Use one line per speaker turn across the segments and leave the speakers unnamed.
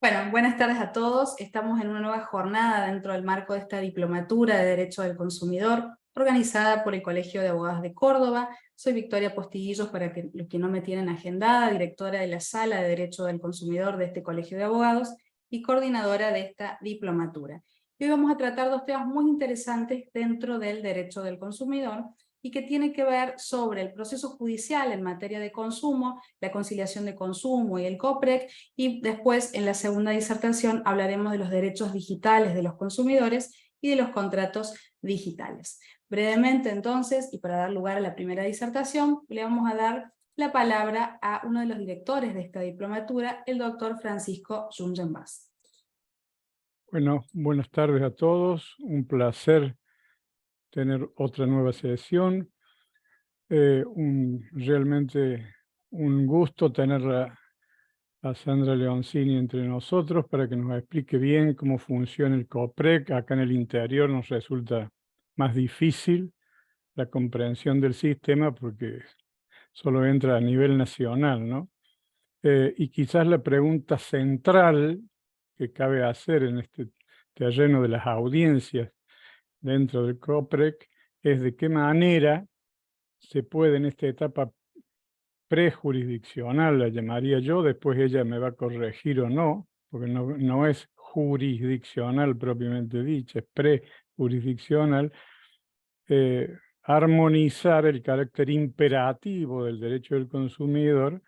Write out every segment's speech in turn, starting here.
Bueno, buenas tardes a todos. Estamos en una nueva jornada dentro del marco de esta diplomatura de Derecho del Consumidor, organizada por el Colegio de Abogados de Córdoba. Soy Victoria Postiguillos, para los que no me tienen agendada, directora de la Sala de Derecho del Consumidor de este Colegio de Abogados y coordinadora de esta diplomatura. Y hoy vamos a tratar dos temas muy interesantes dentro del Derecho del Consumidor, y que tiene que ver sobre el proceso judicial en materia de consumo, la conciliación de consumo y el COPREC, y después en la segunda disertación hablaremos de los derechos digitales de los consumidores y de los contratos digitales. Brevemente entonces, y para dar lugar a la primera disertación, le vamos a dar la palabra a uno de los directores de esta diplomatura, el doctor Francisco Jungenbas.
Bueno, buenas tardes a todos. Un placer tener otra nueva sesión. Realmente un gusto tener a Sandra Leoncini entre nosotros para que nos explique bien cómo funciona el COPREC. Acá en el interior nos resulta más difícil la comprensión del sistema porque solo entra a nivel nacional, ¿no? Y quizás la pregunta central que cabe hacer en este terreno de las audiencias dentro del COPREC es de qué manera se puede en esta etapa prejurisdiccional, la llamaría yo, después ella me va a corregir o no, porque no es jurisdiccional propiamente dicha, es prejurisdiccional, armonizar el carácter imperativo del derecho del consumidor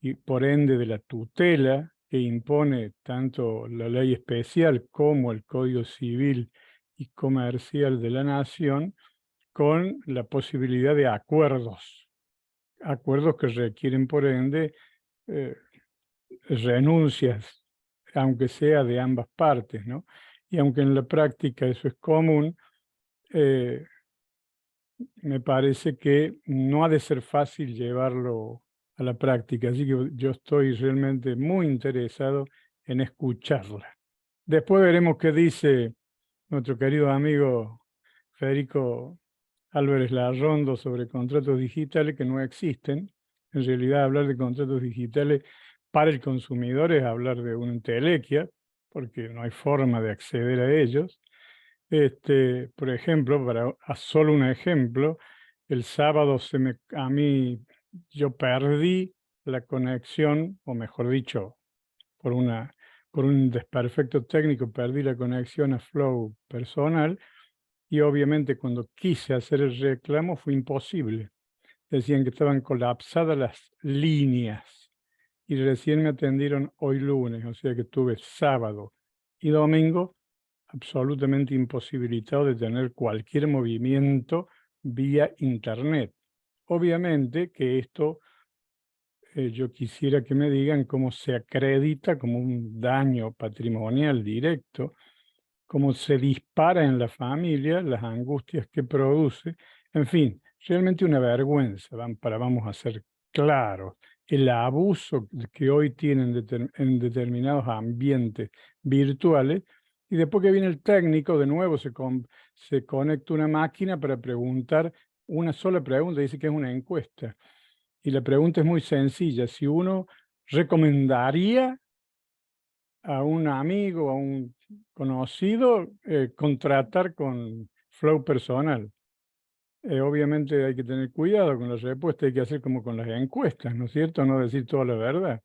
y por ende de la tutela que impone tanto la ley especial como el Código Civil y Comercial de la Nación, con la posibilidad de acuerdos que requieren por ende eh, renuncias, aunque sea de ambas partes, ¿no? Y aunque en la práctica eso es común, me parece que no ha de ser fácil llevarlo a la práctica, así que yo estoy realmente muy interesado en escucharla. Después veremos qué dice nuestro querido amigo Federico Álvarez Larrondo sobre contratos digitales que no existen. En realidad, hablar de contratos digitales para el consumidor es hablar de una entelequia, porque no hay forma de acceder a ellos. Por ejemplo, a solo un ejemplo, el sábado yo perdí la conexión, o mejor dicho, por un desperfecto técnico, perdí la conexión a Flow personal, y obviamente cuando quise hacer el reclamo fue imposible. Decían que estaban colapsadas las líneas, y recién me atendieron hoy lunes, o sea que tuve sábado y domingo absolutamente imposibilitado de tener cualquier movimiento vía internet. Obviamente que esto yo quisiera que me digan cómo se acredita como un daño patrimonial directo, cómo se dispara en la familia, las angustias que produce, en fin, realmente una vergüenza, vamos a ser claros. El abuso que hoy tienen en determinados ambientes virtuales, y después que viene el técnico, de nuevo se conecta una máquina para preguntar una sola pregunta, dice que es una encuesta. Y la pregunta es muy sencilla: si uno recomendaría a un amigo, a un conocido, contratar con Flow personal. Obviamente hay que tener cuidado con las respuestas, hay que hacer como con las encuestas, ¿no es cierto? No decir toda la verdad,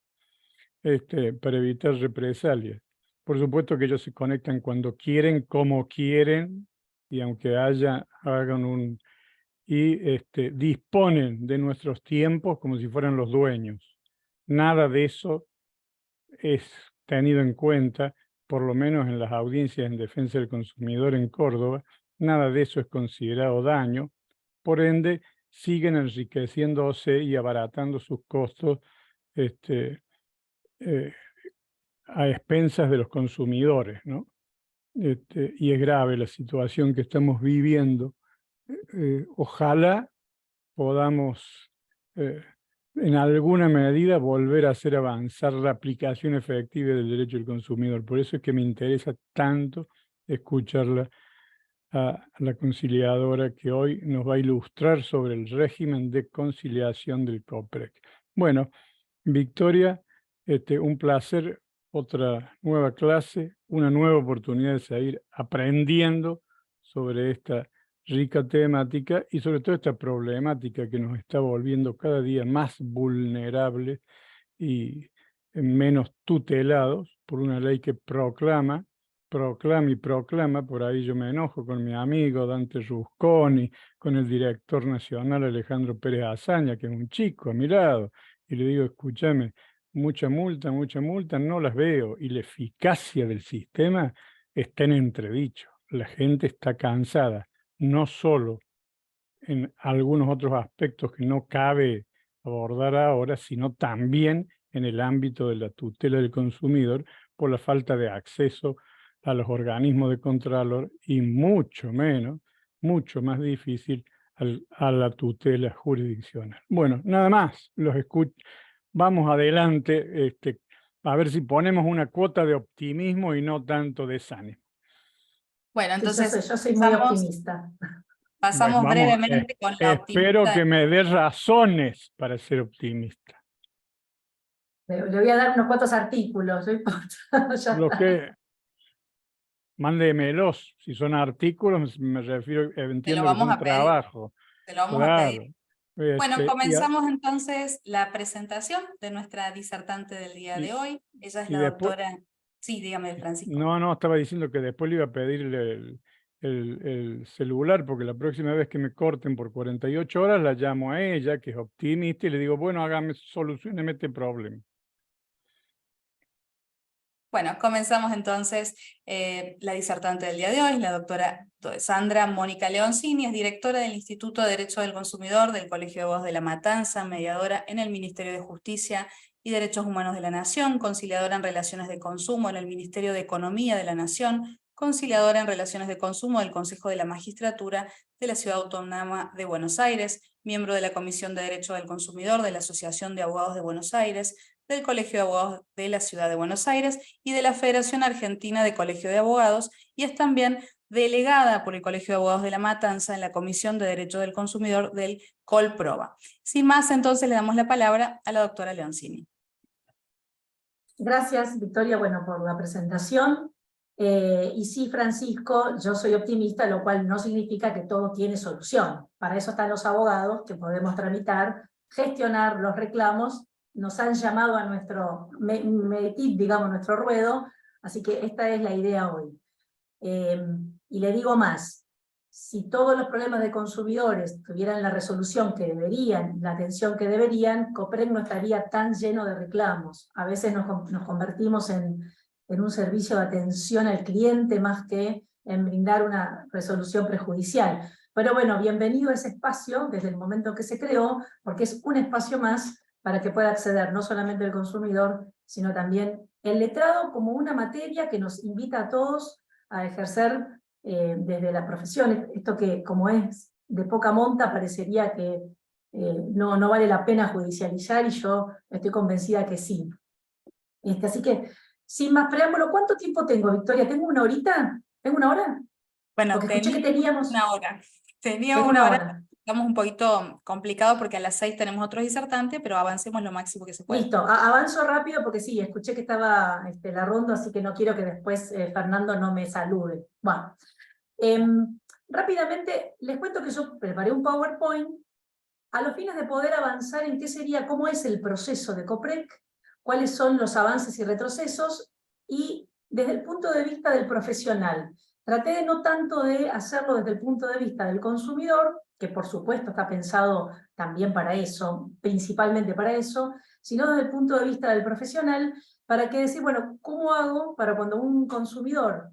para evitar represalias. Por supuesto que ellos se conectan cuando quieren, como quieren, y aunque hagan disponen de nuestros tiempos como si fueran los dueños. Nada de eso es tenido en cuenta, por lo menos en las audiencias en defensa del consumidor en Córdoba. Nada de eso es considerado daño, por ende siguen enriqueciéndose y abaratando sus costos eh, a expensas de los consumidores, ¿no? Y es grave la situación que estamos viviendo. Ojalá podamos en alguna medida volver a hacer avanzar la aplicación efectiva del derecho del consumidor. Por eso es que me interesa tanto escucharla a la conciliadora, que hoy nos va a ilustrar sobre el régimen de conciliación del COPREC. Bueno, Victoria, un placer otra nueva clase, una nueva oportunidad de seguir aprendiendo sobre esta rica temática y sobre todo esta problemática que nos está volviendo cada día más vulnerables y menos tutelados por una ley que proclama, por ahí yo me enojo con mi amigo Dante Rusconi, con el director nacional Alejandro Pérez Azaña, que es un chico a mi lado, y le digo, escúchame, mucha multa, no las veo, y la eficacia del sistema está en entredicho. La gente está cansada, no solo en algunos otros aspectos que no cabe abordar ahora, sino también en el ámbito de la tutela del consumidor por la falta de acceso a los organismos de contralor y mucho más difícil a la tutela jurisdiccional. Bueno, nada más, los escucho. Vamos adelante, a ver si ponemos una cuota de optimismo y no tanto de desánimo.
Bueno, entonces
Yo soy muy optimista.
pasamos
Bueno,
brevemente con la
espero
optimista.
que me dé razones para ser optimista.
Le voy a dar unos cuantos artículos, no importa. Ya
Lo
está.
que mándemelos, si son artículos, me refiero, entiendo que
vamos
son
a pedir.
trabajo.
Te lo vamos a
Claro.
pedir. Bueno,
Y
comenzamos entonces la presentación de nuestra disertante del día de hoy. Ella es
y
la
después-
doctora... Sí, dígame, Francisco.
No, estaba diciendo que después le iba a pedir el celular, porque la próxima vez que me corten por 48 horas, la llamo a ella, que es optimista, y le digo, bueno, solucioneme este problema.
Bueno, comenzamos entonces la disertante del día de hoy, la doctora Sandra Mónica Leoncini, es directora del Instituto de Derecho del Consumidor del Colegio de Abogados de La Matanza, mediadora en el Ministerio de Justicia y Derechos Humanos de la Nación, conciliadora en relaciones de consumo en el Ministerio de Economía de la Nación, conciliadora en relaciones de consumo del Consejo de la Magistratura de la Ciudad Autónoma de Buenos Aires, miembro de la Comisión de Derecho del Consumidor de la Asociación de Abogados de Buenos Aires, del Colegio de Abogados de la Ciudad de Buenos Aires y de la Federación Argentina de Colegio de Abogados, y es también delegada por el Colegio de Abogados de La Matanza en la Comisión de Derecho del Consumidor del Colproba. Sin más, entonces le damos la palabra a la doctora Leoncini.
Gracias, Victoria, bueno, por la presentación. Y sí, Francisco, yo soy optimista, lo cual no significa que todo tiene solución. Para eso están los abogados, que podemos tramitar, gestionar los reclamos. Nos han llamado a nuestro digamos, nuestro ruedo, así que esta es la idea hoy. Y le digo más, si todos los problemas de consumidores tuvieran la resolución que deberían, la atención que deberían, COPREC no estaría tan lleno de reclamos. A veces nos convertimos en un servicio de atención al cliente más que en brindar una resolución prejudicial. Pero bueno, bienvenido a ese espacio desde el momento que se creó, porque es un espacio más para que pueda acceder no solamente el consumidor, sino también el letrado como una materia que nos invita a todos a ejercer desde la profesión. Esto que como es de poca monta parecería que no vale la pena judicializar, y yo estoy convencida que sí. Así que, sin más preámbulo, ¿cuánto tiempo tengo, Victoria? ¿Tengo una horita? ¿Tengo una hora?
Bueno,
Porque escuché que teníamos
una hora. Teníamos
tengo
una hora. Estamos un poquito complicado porque a las 6 tenemos otro disertante, pero avancemos lo máximo que se pueda.
Listo, avanzo rápido porque sí, escuché que estaba la ronda, así que no quiero que después Fernando no me salude. Bueno, rápidamente les cuento que yo preparé un PowerPoint a los fines de poder avanzar en qué sería, cómo es el proceso de COPREC, cuáles son los avances y retrocesos, y desde el punto de vista del profesional. Traté de no tanto de hacerlo desde el punto de vista del consumidor, que por supuesto está pensado también para eso, principalmente para eso, sino desde el punto de vista del profesional, para que decir, bueno, ¿cómo hago para cuando un consumidor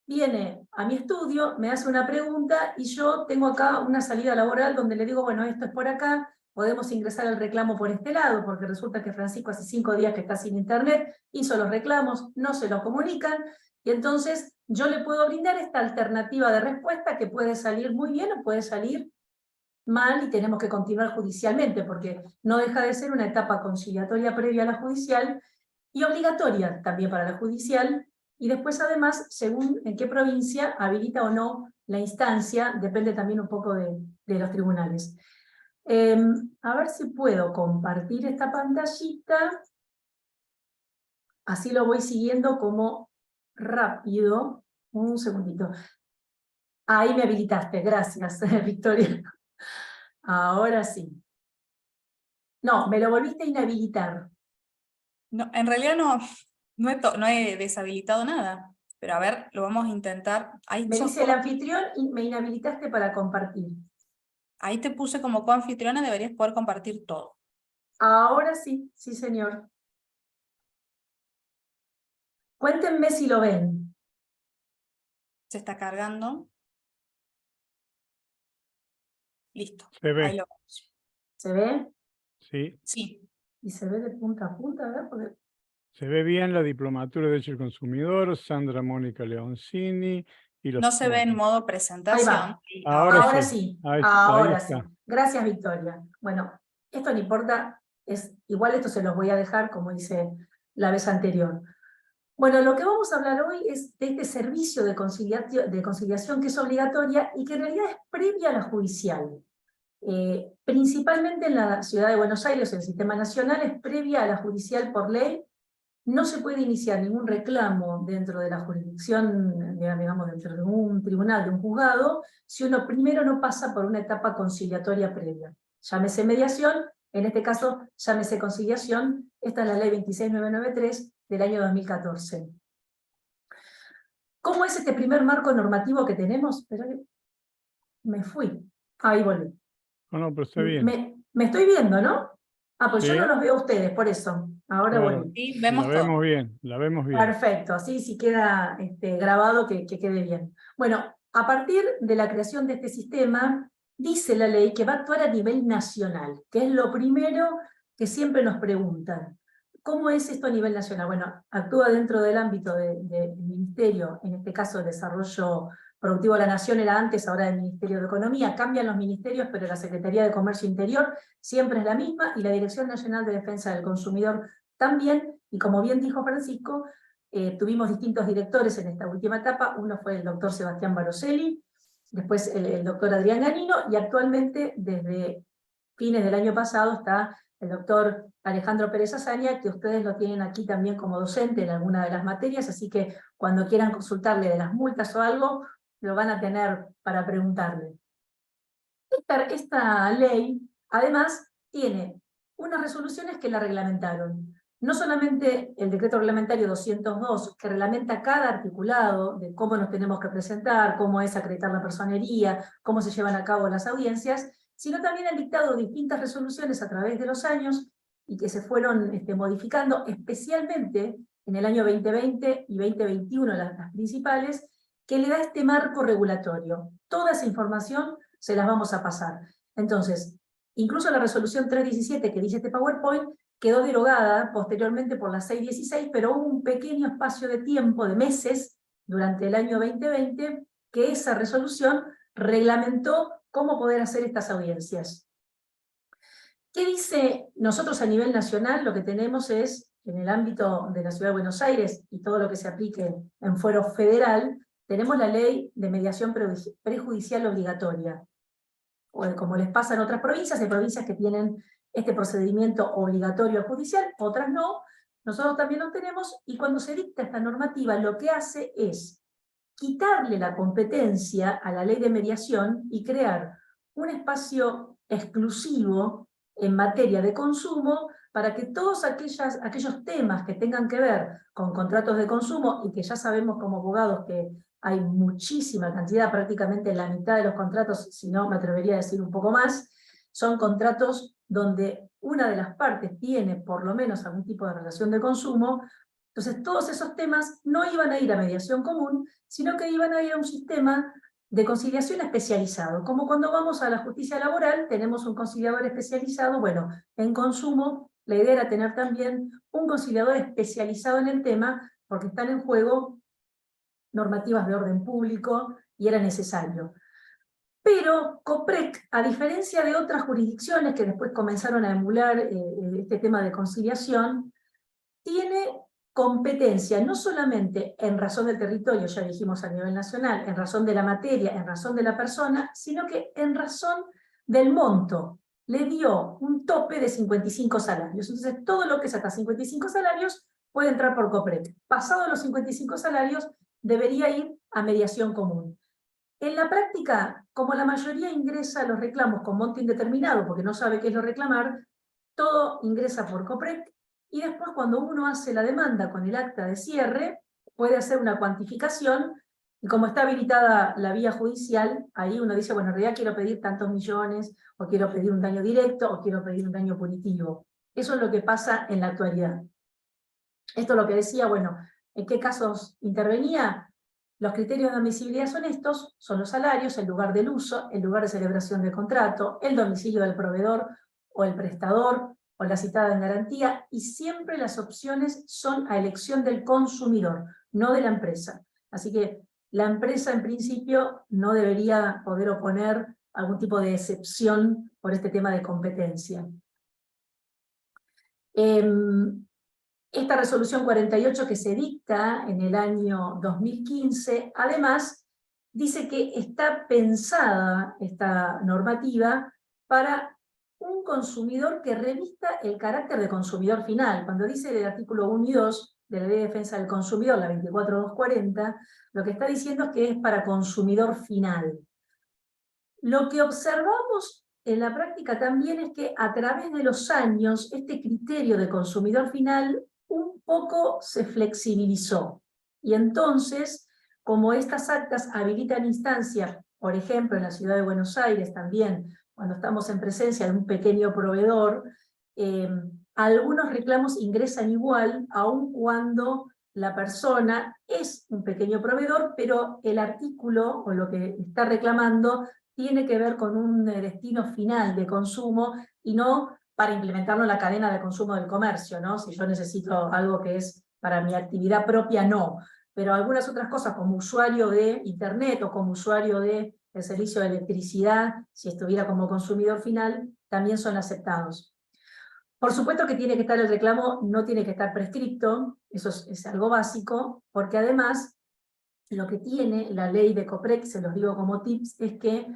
viene a mi estudio, me hace una pregunta y yo tengo acá una salida laboral donde le digo, bueno, esto es por acá, podemos ingresar el reclamo por este lado, porque resulta que Francisco hace 5 días que está sin internet, hizo los reclamos, no se los comunican, y entonces yo le puedo brindar esta alternativa de respuesta que puede salir muy bien o puede salir mal, y tenemos que continuar judicialmente, porque no deja de ser una etapa conciliatoria previa a la judicial y obligatoria también para la judicial, y después además, según en qué provincia habilita o no la instancia, depende también un poco de los tribunales. A ver si puedo compartir esta pantallita. así lo voy siguiendo como rápido. Un segundito. Ahí me habilitaste, gracias, Victoria. Ahora sí. No, me lo volviste a inhabilitar.
No, en realidad no he deshabilitado nada, pero a ver, lo vamos a intentar. Ahí,
Me dice el anfitrión y me inhabilitaste para compartir.
ahí te puse como coanfitriona, deberías poder compartir todo.
Ahora sí, sí señor. Cuéntenme si lo ven.
Se está cargando. Listo.
Se ve.
Ahí lo vemos.
¿Se ve?
Sí.
Sí.
Y se ve de punta a punta, ¿verdad? Porque...
Se ve bien la diplomatura de Derecho del Consumidor, Sandra Mónica Leoncini y los...
No se ve en modo
Ahí
presentación.
va.
Ahora
Ahora
sí.
sí.
Ahí
Ahora sí.
está.
Gracias, Victoria. Bueno, esto no importa. Igual esto se los voy a dejar, como hice la vez anterior. Bueno, lo que vamos a hablar hoy es de este servicio de conciliación que es obligatoria y que en realidad es previa a la judicial. Principalmente en la ciudad de Buenos Aires, el sistema nacional es previa a la judicial por ley. No se puede iniciar ningún reclamo dentro de la jurisdicción, digamos, dentro de un tribunal, de un juzgado, si uno primero no pasa por una etapa conciliatoria previa. Llámese mediación, en este caso, llámese conciliación. Esta es la ley 26993 del año 2014. ¿Cómo es este primer marco normativo que tenemos? Espera, me fui. Ahí volví.
No, pero está bien.
Me estoy viendo, ¿no? Ah, pues
Sí,
yo no los veo a ustedes, por eso. Ahora
claro.
volví.
Sí,
La
vemos todo.
vemos bien, la vemos bien.
Perfecto, así si queda grabado que quede bien. Bueno, a partir de la creación de este sistema, dice la ley que va a actuar a nivel nacional, que es lo primero que siempre nos preguntan. ¿Cómo es esto a nivel nacional? Bueno, actúa dentro del ámbito del Ministerio, en este caso de Desarrollo Productivo de la Nación era antes, ahora del Ministerio de Economía, cambian los ministerios, pero la Secretaría de Comercio Interior siempre es la misma, y la Dirección Nacional de Defensa del Consumidor también, y como bien dijo Francisco, tuvimos distintos directores en esta última etapa. Uno fue el doctor Sebastián Baroselli, después el doctor Adrián Ganino, y actualmente, desde fines del año pasado, está el doctor Alejandro Pérez Azaña, que ustedes lo tienen aquí también como docente en alguna de las materias, así que cuando quieran consultarle de las multas o algo, lo van a tener para preguntarle. Esta ley, además, tiene unas resoluciones que la reglamentaron. No solamente el decreto reglamentario 202, que reglamenta cada articulado de cómo nos tenemos que presentar, cómo es acreditar la personería, cómo se llevan a cabo las audiencias, sino también han dictado distintas resoluciones a través de los años y que se fueron modificando, especialmente en el año 2020 y 2021, las principales, que le da este marco regulatorio. Toda esa información se las vamos a pasar. Entonces, incluso la resolución 317 que dice este PowerPoint quedó derogada posteriormente por la 616, pero hubo un pequeño espacio de tiempo, de meses, durante el año 2020, que esa resolución reglamentó cómo poder hacer estas audiencias. ¿Qué dice? Nosotros a nivel nacional lo que tenemos es, en el ámbito de la Ciudad de Buenos Aires y todo lo que se aplique en fuero federal, tenemos la ley de mediación prejudicial obligatoria. O como les pasa en otras provincias, hay provincias que tienen este procedimiento obligatorio judicial, otras no. Nosotros también lo tenemos, y cuando se dicta esta normativa, lo que hace es quitarle la competencia a la ley de mediación y crear un espacio exclusivo en materia de consumo para que todos aquellos temas que tengan que ver con contratos de consumo, y que ya sabemos como abogados que hay muchísima cantidad, prácticamente la mitad de los contratos, si no me atrevería a decir un poco más, son contratos donde una de las partes tiene por lo menos algún tipo de relación de consumo. Entonces todos esos temas no iban a ir a mediación común, sino que iban a ir a un sistema de conciliación especializado. Como cuando vamos a la justicia laboral, tenemos un conciliador especializado. Bueno, en consumo la idea era tener también un conciliador especializado en el tema, porque están en juego normativas de orden público y era necesario. Pero COPREC, a diferencia de otras jurisdicciones que después comenzaron a emular este tema de conciliación, tiene competencia no solamente en razón del territorio, ya dijimos a nivel nacional, en razón de la materia, en razón de la persona, sino que en razón del monto. Le dio un tope de 55 salarios. Entonces todo lo que es hasta 55 salarios puede entrar por COPREC. Pasado los 55 salarios, debería ir a mediación común. En la práctica, como la mayoría ingresa los reclamos con monto indeterminado, porque no sabe qué es lo reclamar, todo ingresa por COPREC, y después cuando uno hace la demanda con el acta de cierre, puede hacer una cuantificación, y como está habilitada la vía judicial, ahí uno dice, bueno, en realidad quiero pedir tantos millones, o quiero pedir un daño directo, o quiero pedir un daño punitivo. Eso es lo que pasa en la actualidad. Esto es lo que decía, bueno, ¿en qué casos intervenía? Los criterios de admisibilidad son estos, son los salarios, el lugar del uso, el lugar de celebración del contrato, el domicilio del proveedor o el prestador, o la citada en garantía, y siempre las opciones son a elección del consumidor, no de la empresa. Así que la empresa en principio no debería poder oponer algún tipo de excepción por este tema de competencia. Esta resolución 48 que se dicta en el año 2015, además, dice que está pensada esta normativa para un consumidor que revista el carácter de consumidor final. Cuando dice el artículo 1 y 2 de la Ley de Defensa del Consumidor, la 24240, lo que está diciendo es que es para consumidor final. Lo que observamos en la práctica también es que a través de los años este criterio de consumidor final un poco se flexibilizó. Y entonces, como estas actas habilitan instancias, por ejemplo en la ciudad de Buenos Aires también, cuando estamos en presencia de un pequeño proveedor, algunos reclamos ingresan igual, aun cuando la persona es un pequeño proveedor, pero el artículo o lo que está reclamando tiene que ver con un destino final de consumo y no para implementarlo en la cadena de consumo del comercio, ¿no? Si yo necesito algo que es para mi actividad propia, no. Pero algunas otras cosas, como usuario de Internet o como usuario del servicio de electricidad, si estuviera como consumidor final, también son aceptados. Por supuesto que tiene que estar el reclamo, no tiene que estar prescripto, eso es algo básico, porque además lo que tiene la ley de COPREC, se los digo como tips, es que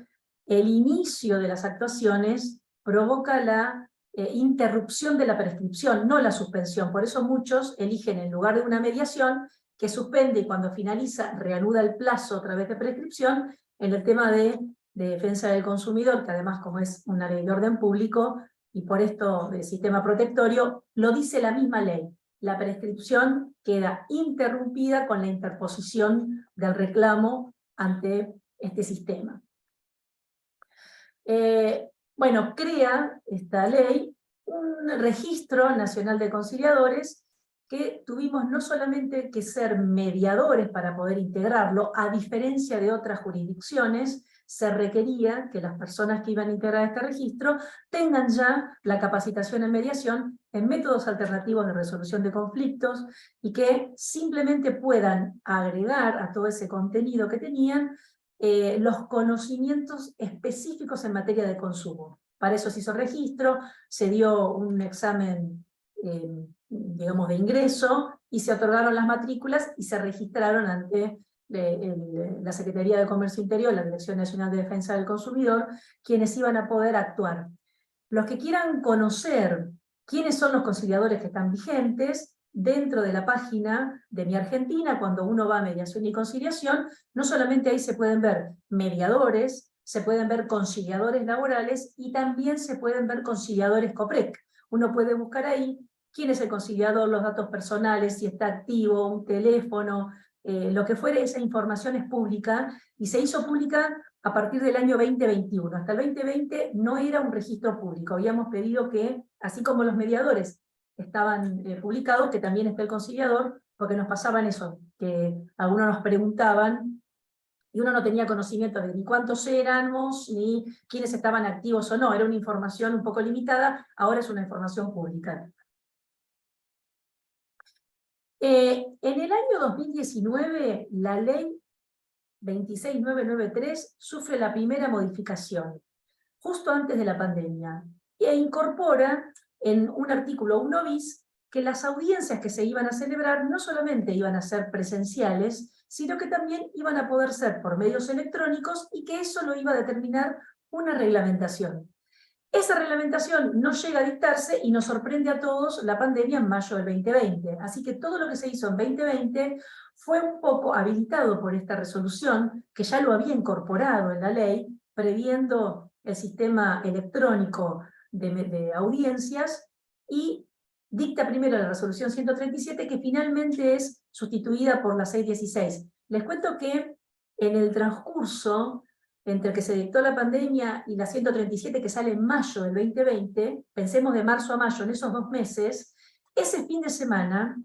el inicio de las actuaciones provoca la interrupción de la prescripción, no la suspensión. Por eso muchos eligen en lugar de una mediación que suspende y cuando finaliza reanuda el plazo a través de prescripción en el tema de defensa del consumidor, que además como es una ley de orden público y por esto del sistema protectorio, lo dice la misma ley. La prescripción queda interrumpida con la interposición del reclamo ante este sistema. Bueno, crea esta ley un registro nacional de conciliadores que tuvimos no solamente que ser mediadores para poder integrarlo, a diferencia de otras jurisdicciones, se requería que las personas que iban a integrar este registro tengan ya la capacitación en mediación en métodos alternativos de resolución de conflictos y que simplemente puedan agregar a todo ese contenido que tenían los conocimientos específicos en materia de consumo. Para eso se hizo registro, se dio un examen digamos, de ingreso, y se otorgaron las matrículas y se registraron ante la Secretaría de Comercio Interior, la Dirección Nacional de Defensa del Consumidor, quienes iban a poder actuar. Los que quieran conocer quiénes son los conciliadores que están vigentes, dentro de la página de Mi Argentina, cuando uno va a mediación y conciliación, no solamente ahí se pueden ver mediadores, se pueden ver conciliadores laborales y también se pueden ver conciliadores COPREC. Uno puede buscar ahí quién es el conciliador, los datos personales, si está activo, un teléfono, lo que fuere, esa información es pública, y se hizo pública a partir del año 2021. Hasta el 2020 no era un registro público, habíamos pedido que, así como los mediadores estaban publicados, que también esté el conciliador, porque nos pasaban eso, que algunos nos preguntaban, y uno no tenía conocimiento de ni cuántos éramos, ni quiénes estaban activos o no, era una información un poco limitada, ahora es una información pública. En el año 2019, la ley 26993 sufre la primera modificación, justo antes de la pandemia, e incorpora en un artículo 1 bis que las audiencias que se iban a celebrar no solamente iban a ser presenciales, sino que también iban a poder ser por medios electrónicos y que eso lo iba a determinar una reglamentación. Esa reglamentación no llega a dictarse y nos sorprende a todos la pandemia en mayo del 2020. Así que todo lo que se hizo en 2020 fue un poco habilitado por esta resolución, que ya lo había incorporado en la ley, previendo el sistema electrónico de audiencias, y dicta primero la resolución 137, que finalmente es sustituida por la 616. Les cuento que en el transcurso entre que se dictó la pandemia y la 137 que sale en mayo del 2020, pensemos de marzo a mayo, en esos 2 meses, ese fin de semana,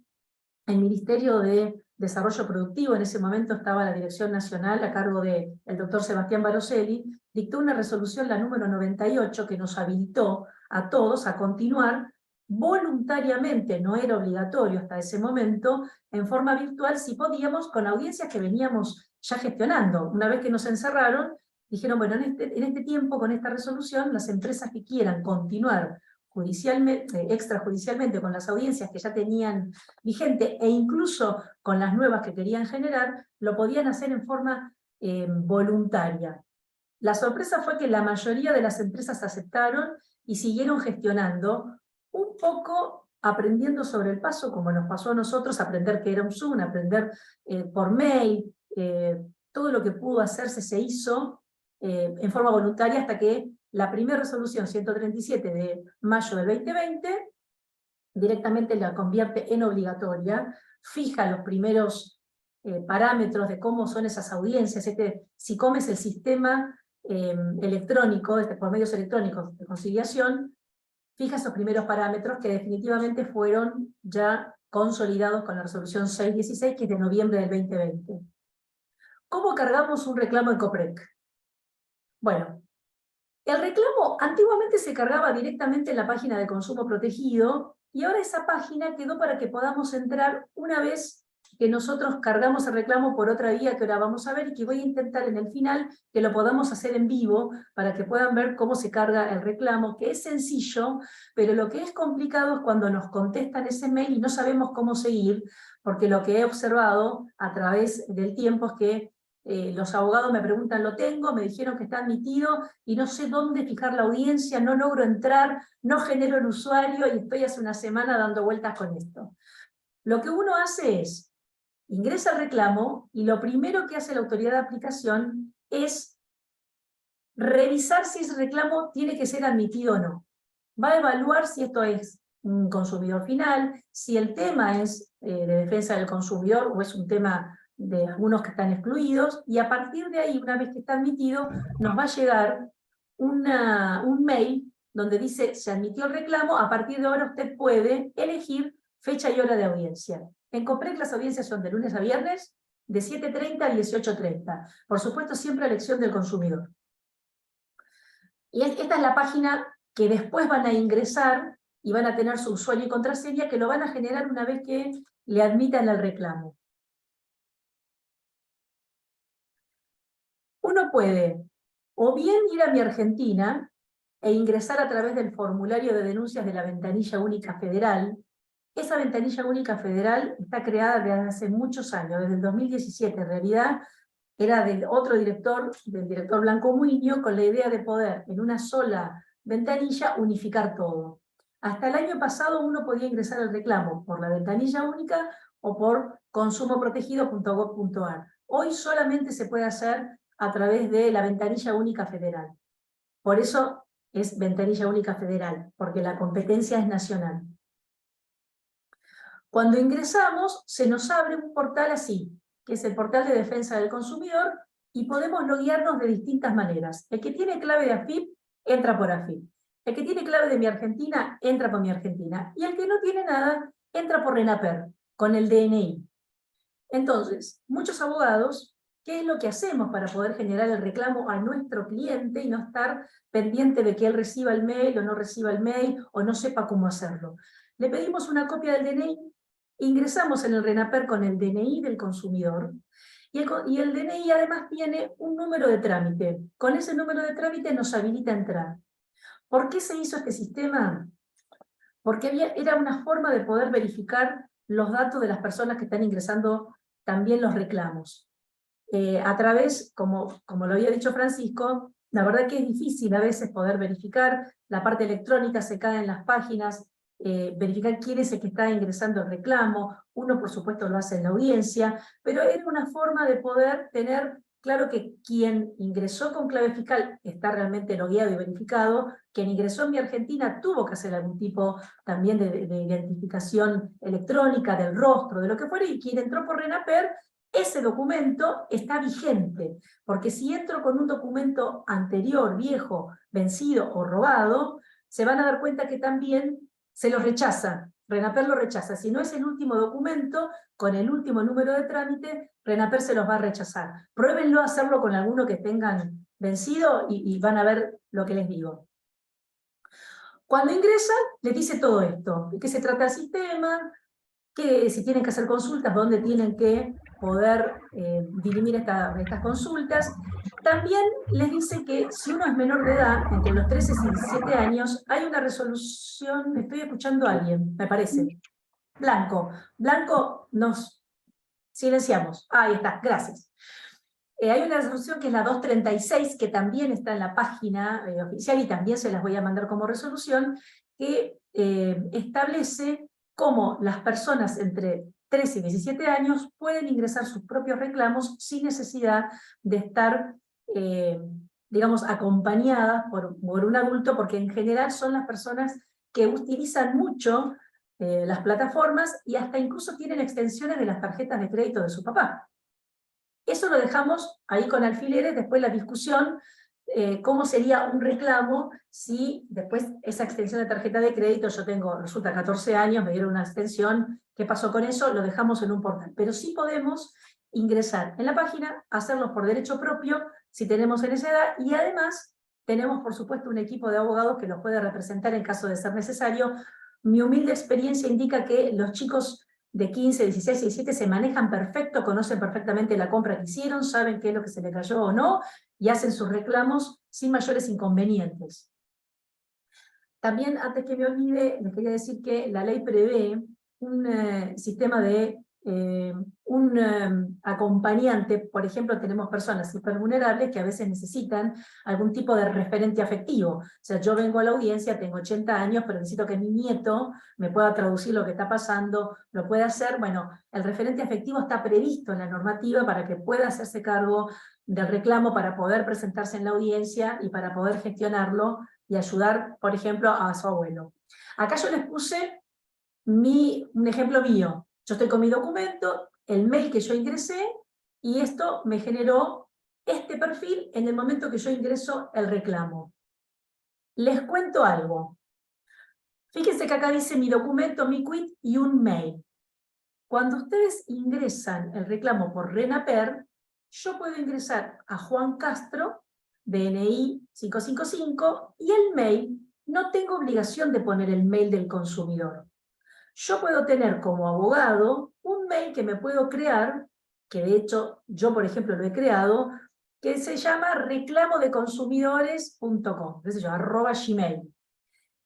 el Ministerio de Desarrollo Productivo, en ese momento estaba la Dirección Nacional a cargo del doctor Sebastián Baroselli, dictó una resolución, la número 98, que nos habilitó a todos a continuar voluntariamente, no era obligatorio hasta ese momento, en forma virtual, si podíamos, con audiencias que veníamos ya gestionando. Una vez que nos encerraron, dijeron, bueno, en este tiempo, con esta resolución, las empresas que quieran continuar judicialmente, extrajudicialmente con las audiencias que ya tenían vigente, e incluso con las nuevas que querían generar, lo podían hacer en forma voluntaria. La sorpresa fue que la mayoría de las empresas aceptaron y siguieron gestionando, un poco aprendiendo sobre el paso, como nos pasó a nosotros, aprender qué era un Zoom, aprender por mail, todo lo que pudo hacerse se hizo en forma voluntaria, hasta que la primera resolución 137 de mayo del 2020 directamente la convierte en obligatoria, fija los primeros parámetros de cómo son esas audiencias. Si comes el sistema electrónico, por medios electrónicos de conciliación, fija esos primeros parámetros que definitivamente fueron ya consolidados con la resolución 616, que es de noviembre del 2020. ¿Cómo cargamos un reclamo en COPREC? Bueno, el reclamo antiguamente se cargaba directamente en la página de consumo protegido, y ahora esa página quedó para que podamos entrar una vez que nosotros cargamos el reclamo por otra vía que ahora vamos a ver, y que voy a intentar en el final que lo podamos hacer en vivo para que puedan ver cómo se carga el reclamo, que es sencillo, pero lo que es complicado es cuando nos contestan ese mail y no sabemos cómo seguir, porque lo que he observado a través del tiempo es que los abogados me preguntan, lo tengo, me dijeron que está admitido y no sé dónde fijar la audiencia, no logro entrar, no genero el usuario y estoy hace una semana dando vueltas con esto. Lo que uno hace es, ingresa el reclamo y lo primero que hace la autoridad de aplicación es revisar si ese reclamo tiene que ser admitido o no. Va a evaluar si esto es un consumidor final, si el tema es de defensa del consumidor o es un tema de algunos que están excluidos, y a partir de ahí, una vez que está admitido, nos va a llegar un mail donde dice, se admitió el reclamo, a partir de ahora usted puede elegir fecha y hora de audiencia. En COPREC las audiencias son de lunes a viernes, de 7:30 a 18:30. Por supuesto, siempre a elección del consumidor. Y esta es la página que después van a ingresar y van a tener su usuario y contraseña, que lo van a generar una vez que le admitan el reclamo. Uno puede o bien ir a Mi Argentina e ingresar a través del formulario de denuncias de la Ventanilla Única Federal. Esa Ventanilla Única Federal está creada desde hace muchos años, desde el 2017 en realidad. Era del otro director, del director Blanco Muñoz, con la idea de poder en una sola ventanilla unificar todo. Hasta el año pasado uno podía ingresar el reclamo por la ventanilla única o por consumoprotegido.gov.ar. Hoy solamente se puede hacer a través de la ventanilla única federal. Por eso es ventanilla única federal, porque la competencia es nacional. Cuando ingresamos, se nos abre un portal así, que es el portal de defensa del consumidor, y podemos loguearnos de distintas maneras. El que tiene clave de AFIP, entra por AFIP. El que tiene clave de Mi Argentina, entra por Mi Argentina. Y el que no tiene nada, entra por RENAPER, con el DNI. Entonces, muchos abogados, ¿qué es lo que hacemos para poder generar el reclamo a nuestro cliente y no estar pendiente de que él reciba el mail o no reciba el mail o no sepa cómo hacerlo? Le pedimos una copia del DNI, ingresamos en el RENAPER con el DNI del consumidor, y el DNI además tiene un número de trámite. Con ese número de trámite nos habilita a entrar. ¿Por qué se hizo este sistema? Porque era una forma de poder verificar los datos de las personas que están ingresando también los reclamos. A través, como lo había dicho Francisco, La verdad que es difícil a veces poder verificar, la parte electrónica se cae en las páginas, verificar quién es el que está ingresando el reclamo, uno por supuesto lo hace en la audiencia, pero era una forma de poder tener claro que quien ingresó con clave fiscal está realmente logueado y verificado, quien ingresó en Mi Argentina tuvo que hacer algún tipo también de identificación electrónica del rostro, de lo que fuera, y quien entró por RENAPER, ese documento está vigente, porque si entro con un documento anterior, viejo, vencido o robado, se van a dar cuenta que también se los rechaza. RENAPER lo rechaza. Si no es el último documento, con el último número de trámite, RENAPER se los va a rechazar. Pruébenlo a hacerlo con alguno que tengan vencido y van a ver lo que les digo. Cuando ingresan, les dice todo esto, de qué se trata el sistema, que si tienen que hacer consultas, dónde tienen que poder dirimir estas consultas. También les dice que si uno es menor de edad, entre los 13 y 17 años, hay una resolución, estoy escuchando a alguien, me parece. Blanco, nos silenciamos. Ahí está, gracias. Hay una resolución que es la 236, que también está en la página oficial, y también se las voy a mandar como resolución, que establece cómo las personas entre 13 y 17 años pueden ingresar sus propios reclamos sin necesidad de estar, digamos, acompañadas por un adulto, porque en general son las personas que utilizan mucho las plataformas y hasta incluso tienen extensiones de las tarjetas de crédito de su papá. Eso lo dejamos ahí con alfileres, después la discusión, cómo sería un reclamo si después esa extensión de tarjeta de crédito, yo tengo, resulta 14 años, me dieron una extensión, ¿qué pasó con eso? Lo dejamos en un portal. Pero sí podemos ingresar en la página, hacerlo por derecho propio, si tenemos en esa edad, y además tenemos por supuesto un equipo de abogados que los puede representar en caso de ser necesario. Mi humilde experiencia indica que los chicos de 15, 16, 17 se manejan perfecto, conocen perfectamente la compra que hicieron, saben qué es lo que se le cayó o no, y hacen sus reclamos sin mayores inconvenientes. También, antes que me olvide, les quería decir que la ley prevé un sistema de un acompañante. Por ejemplo, tenemos personas hipervulnerables que a veces necesitan algún tipo de referente afectivo. O sea, yo vengo a la audiencia, tengo 80 años, pero necesito que mi nieto me pueda traducir lo que está pasando, lo pueda hacer. Bueno, el referente afectivo está previsto en la normativa para que pueda hacerse cargo del reclamo, para poder presentarse en la audiencia y para poder gestionarlo y ayudar, por ejemplo, a su abuelo. Acá yo les puse un ejemplo mío. Yo estoy con mi documento, el mail que yo ingresé, y esto me generó este perfil en el momento que yo ingreso el reclamo. Les cuento algo. Fíjense que acá dice mi documento, mi quit y un mail. Cuando ustedes ingresan el reclamo por RENAPER, yo puedo ingresar a Juan Castro, DNI 555, y el mail, no tengo obligación de poner el mail del consumidor. Yo puedo tener como abogado un mail que me puedo crear, que de hecho yo por ejemplo lo he creado, que se llama reclamodeconsumidores.com, @gmail.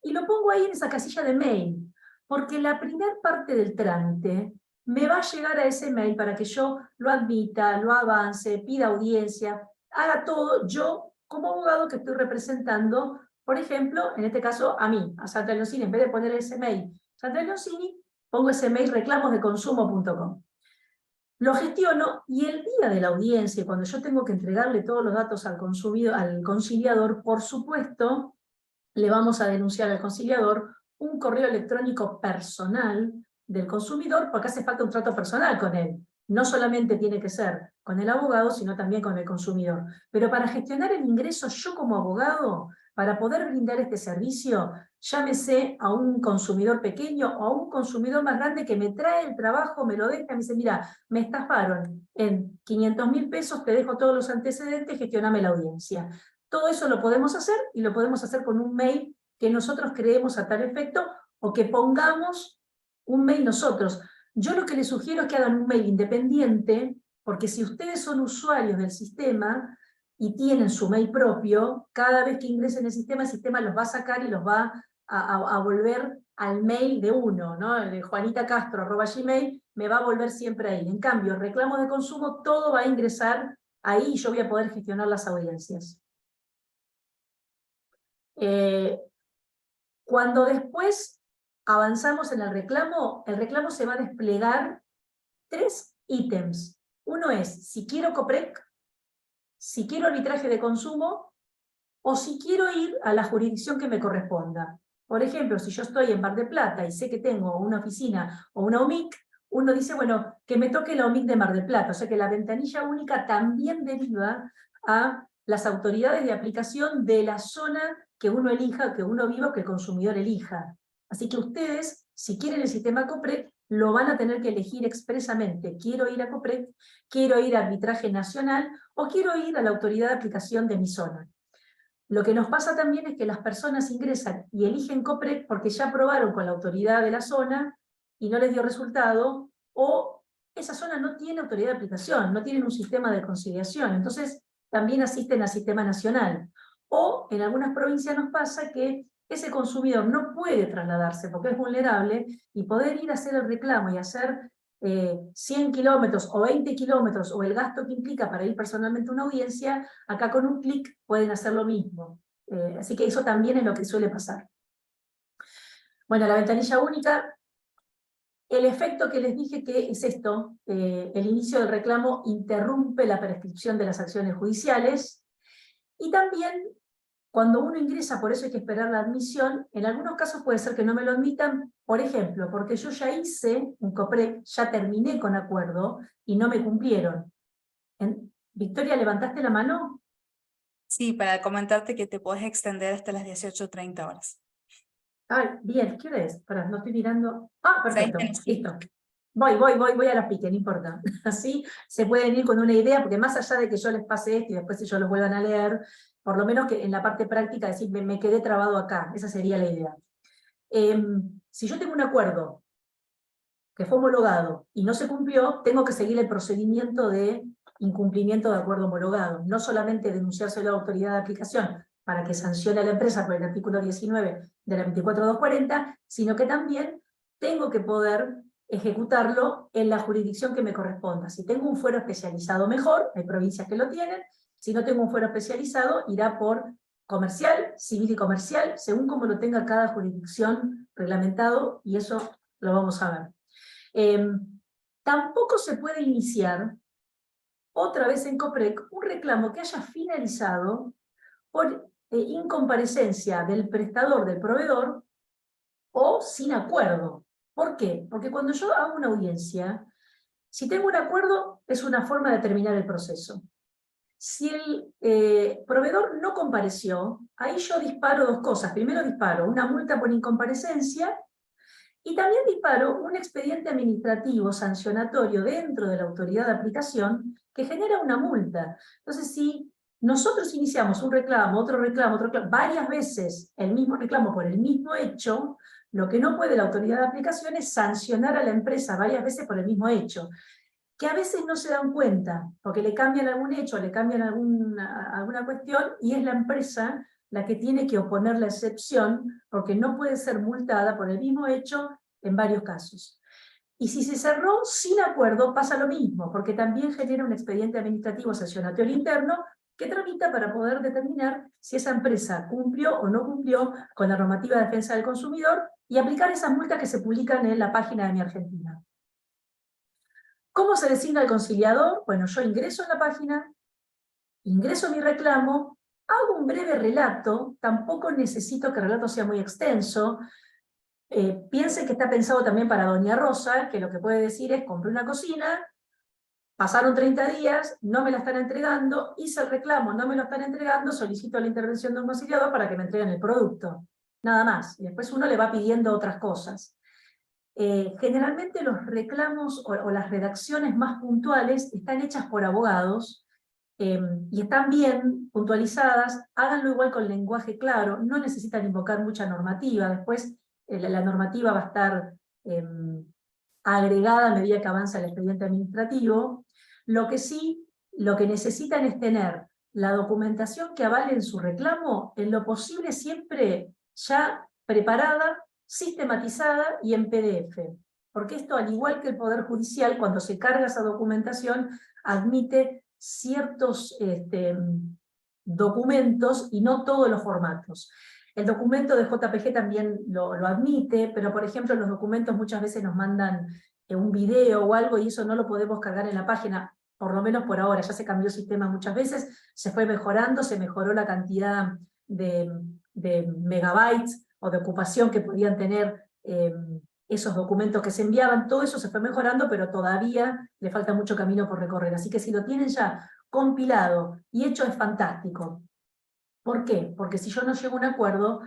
Y lo pongo ahí en esa casilla de mail, porque la primera parte del trámite me va a llegar a ese mail para que yo lo admita, lo avance, pida audiencia, haga todo yo como abogado que estoy representando, por ejemplo, en este caso a mí, a Sandra Leoncini. En vez de poner ese mail Sandra Leoncini, pongo ese mail reclamosdeconsumo.com. Lo gestiono, y el día de la audiencia, cuando yo tengo que entregarle todos los datos al conciliador, por supuesto, le vamos a denunciar al conciliador un correo electrónico personal del consumidor, porque hace falta un trato personal con él. No solamente tiene que ser con el abogado, sino también con el consumidor. Pero para gestionar el ingreso, yo como abogado, para poder brindar este servicio, llámese a un consumidor pequeño o a un consumidor más grande que me trae el trabajo, me lo deja, me dice, mira, me estafaron en 500.000 pesos, te dejo todos los antecedentes, gestioname la audiencia. Todo eso lo podemos hacer, y lo podemos hacer con un mail que nosotros creemos a tal efecto, o que pongamos un mail nosotros. Yo lo que les sugiero es que hagan un mail independiente, porque si ustedes son usuarios del sistema y tienen su mail propio, cada vez que ingresen el sistema los va a sacar y los va a volver al mail de uno, ¿no? El de juanitacastro@gmail, me va a volver siempre ahí. En cambio, reclamos de consumo, todo va a ingresar ahí y yo voy a poder gestionar las audiencias. Cuando después avanzamos en el reclamo se va a desplegar 3 ítems. Uno es si quiero COPREC, si quiero arbitraje de consumo, o si quiero ir a la jurisdicción que me corresponda. Por ejemplo, si yo estoy en Mar del Plata y sé que tengo una oficina o una OMIC, uno dice, bueno, que me toque la OMIC de Mar del Plata. O sea que la ventanilla única también deriva a las autoridades de aplicación de la zona que uno elija, que uno viva, que el consumidor elija. Así que ustedes, si quieren el sistema COPREC, lo van a tener que elegir expresamente. Quiero ir a COPREC, quiero ir a arbitraje nacional o quiero ir a la autoridad de aplicación de mi zona. Lo que nos pasa también es que las personas ingresan y eligen COPREC porque ya probaron con la autoridad de la zona y no les dio resultado, o esa zona no tiene autoridad de aplicación, no tienen un sistema de conciliación, entonces también asisten al sistema nacional. O en algunas provincias nos pasa que ese consumidor no puede trasladarse porque es vulnerable, y poder ir a hacer el reclamo y hacer 100 kilómetros o 20 kilómetros o el gasto que implica para ir personalmente a una audiencia, acá con un clic pueden hacer lo mismo. Así que eso también es lo que suele pasar. Bueno, la ventanilla única, el efecto que les dije que es esto, el inicio del reclamo interrumpe la prescripción de las acciones judiciales, y también cuando uno ingresa, por eso hay que esperar la admisión, en algunos casos puede ser que no me lo admitan, por ejemplo, porque yo ya hice un COPREC, ya terminé con acuerdo y no me cumplieron. Victoria, ¿levantaste la mano?
Sí, para comentarte que te podés extender hasta las 18:30 horas.
Ah, bien, ¿qué hora es? Pará, no estoy mirando. Ah, perfecto,
6 menos.
listo. Voy a la pique, no importa. Así se pueden ir con una idea, porque más allá de que yo les pase esto y después ellos los vuelvan a leer, por lo menos que en la parte práctica decir, me quedé trabado acá, esa sería la idea. Si yo tengo un acuerdo que fue homologado y no se cumplió, tengo que seguir el procedimiento de incumplimiento de acuerdo homologado, no solamente denunciárselo a la autoridad de aplicación para que sancione a la empresa por el artículo 19 de la 24240, sino que también tengo que poder ejecutarlo en la jurisdicción que me corresponda. Si tengo un fuero especializado, mejor, hay provincias que lo tienen. Si no tengo un fuero especializado, irá por comercial, civil y comercial, según como lo tenga cada jurisdicción reglamentado, y eso lo vamos a ver. Tampoco se puede iniciar otra vez en COPREC un reclamo que haya finalizado por incomparecencia del prestador, del proveedor, o sin acuerdo. ¿Por qué? Porque cuando yo hago una audiencia, si tengo un acuerdo, es una forma de terminar el proceso. Si el proveedor no compareció, ahí yo disparo 2 cosas. Primero disparo una multa por incomparecencia, y también disparo un expediente administrativo sancionatorio dentro de la autoridad de aplicación que genera una multa. Entonces, si nosotros iniciamos un reclamo, otro reclamo, varias veces el mismo reclamo por el mismo hecho, lo que no puede la autoridad de aplicación es sancionar a la empresa varias veces por el mismo hecho, que a veces no se dan cuenta, porque le cambian algún hecho, le cambian alguna cuestión, y es la empresa la que tiene que oponer la excepción, porque no puede ser multada por el mismo hecho en varios casos. Y si se cerró sin acuerdo, pasa lo mismo, porque también genera un expediente administrativo sancionatorio interno que tramita para poder determinar si esa empresa cumplió o no cumplió con la normativa de defensa del consumidor y aplicar esas multas que se publican en la página de Mi Argentina. ¿Cómo se designa el conciliador? Bueno, yo ingreso en la página, ingreso mi reclamo, hago un breve relato, tampoco necesito que el relato sea muy extenso. Piensen que está pensado también para doña Rosa, que lo que puede decir es: compré una cocina, pasaron 30 días, no me la están entregando, hice el reclamo, no me lo están entregando, solicito la intervención de un conciliador para que me entreguen el producto. Nada más. Y después uno le va pidiendo otras cosas. Generalmente los reclamos o las redacciones más puntuales están hechas por abogados, y están bien puntualizadas. Háganlo igual con lenguaje claro, no necesitan invocar mucha normativa. Después la normativa va a estar agregada a medida que avanza el expediente administrativo. Lo que necesitan es tener la documentación que avale en su reclamo, en lo posible siempre ya preparada, sistematizada y en PDF. Porque esto, al igual que el Poder Judicial, cuando se carga esa documentación, admite ciertos documentos y no todos los formatos. El documento de JPG también lo admite, pero por ejemplo los documentos muchas veces nos mandan un video o algo y eso no lo podemos cargar en la página, por lo menos por ahora. Ya se cambió el sistema muchas veces, se fue mejorando, se mejoró la cantidad de megabytes o de ocupación que podían tener esos documentos que se enviaban. Todo eso se fue mejorando, pero todavía le falta mucho camino por recorrer. Así que si lo tienen ya compilado y hecho es fantástico. ¿Por qué? Porque si yo no llego a un acuerdo,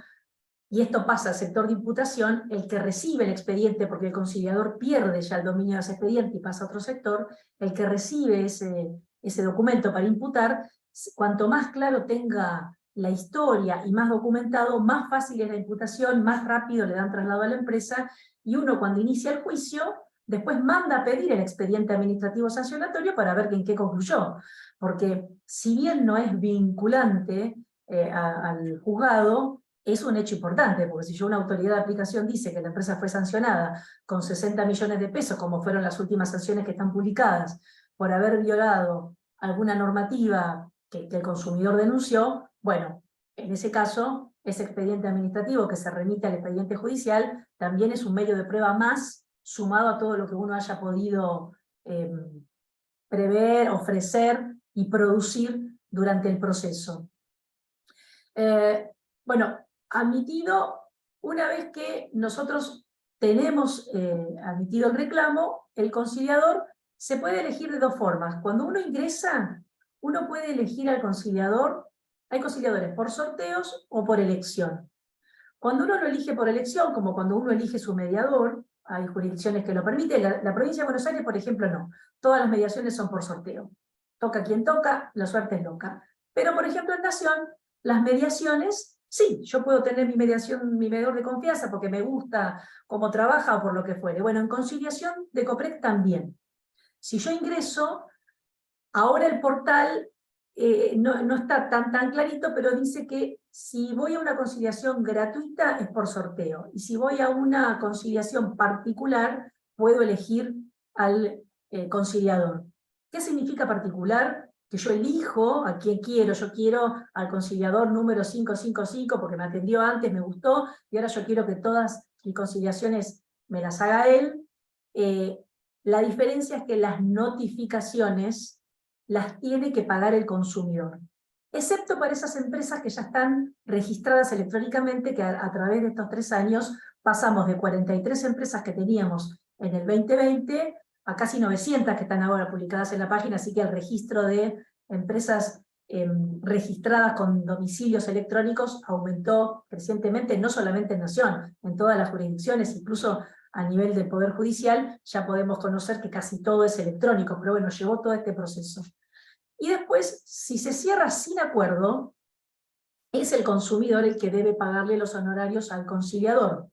y esto pasa al sector de imputación, el que recibe el expediente, porque el conciliador pierde ya el dominio de ese expediente y pasa a otro sector, el que recibe ese documento para imputar, cuanto más claro tenga la historia y más documentado, más fácil es la imputación, más rápido le dan traslado a la empresa, y uno cuando inicia el juicio, después manda a pedir el expediente administrativo sancionatorio para ver en qué concluyó. Porque si bien no es vinculante al juzgado, es un hecho importante, porque si yo una autoridad de aplicación dice que la empresa fue sancionada con 60 millones de pesos, como fueron las últimas sanciones que están publicadas, por haber violado alguna normativa que el consumidor denunció, bueno, en ese caso, ese expediente administrativo que se remite al expediente judicial también es un medio de prueba más, sumado a todo lo que uno haya podido prever, ofrecer y producir durante el proceso. Bueno, admitido, una vez que nosotros tenemos admitido el reclamo, el conciliador se puede elegir de dos formas. Cuando uno ingresa, uno puede elegir al conciliador, hay conciliadores por sorteos o por elección. Cuando uno lo elige por elección, como cuando uno elige su mediador, hay jurisdicciones que lo permiten, la provincia de Buenos Aires, por ejemplo, no. Todas las mediaciones son por sorteo. Toca quien toca, la suerte es loca. Pero, por ejemplo, en Nación, las mediaciones, sí, yo puedo tener mi mediador de confianza porque me gusta cómo trabaja o por lo que fuere. Bueno, en conciliación de COPREC también. Si yo ingreso, ahora el portal no está tan clarito, pero dice que si voy a una conciliación gratuita es por sorteo, y si voy a una conciliación particular, puedo elegir al conciliador. ¿Qué significa particular? Que yo elijo a quién quiero. Yo quiero al conciliador número 555 porque me atendió antes, me gustó, y ahora yo quiero que todas mis conciliaciones me las haga él. La diferencia es que las notificaciones las tiene que pagar el consumidor, excepto para esas empresas que ya están registradas electrónicamente, que a través de estos 3 años pasamos de 43 empresas que teníamos en el 2020 a casi 900 que están ahora publicadas en la página, así que el registro de empresas registradas con domicilios electrónicos aumentó crecientemente, no solamente en Nación, en todas las jurisdicciones, incluso a nivel del Poder Judicial, ya podemos conocer que casi todo es electrónico, pero bueno, llevó todo este proceso. Y después, si se cierra sin acuerdo, es el consumidor el que debe pagarle los honorarios al conciliador.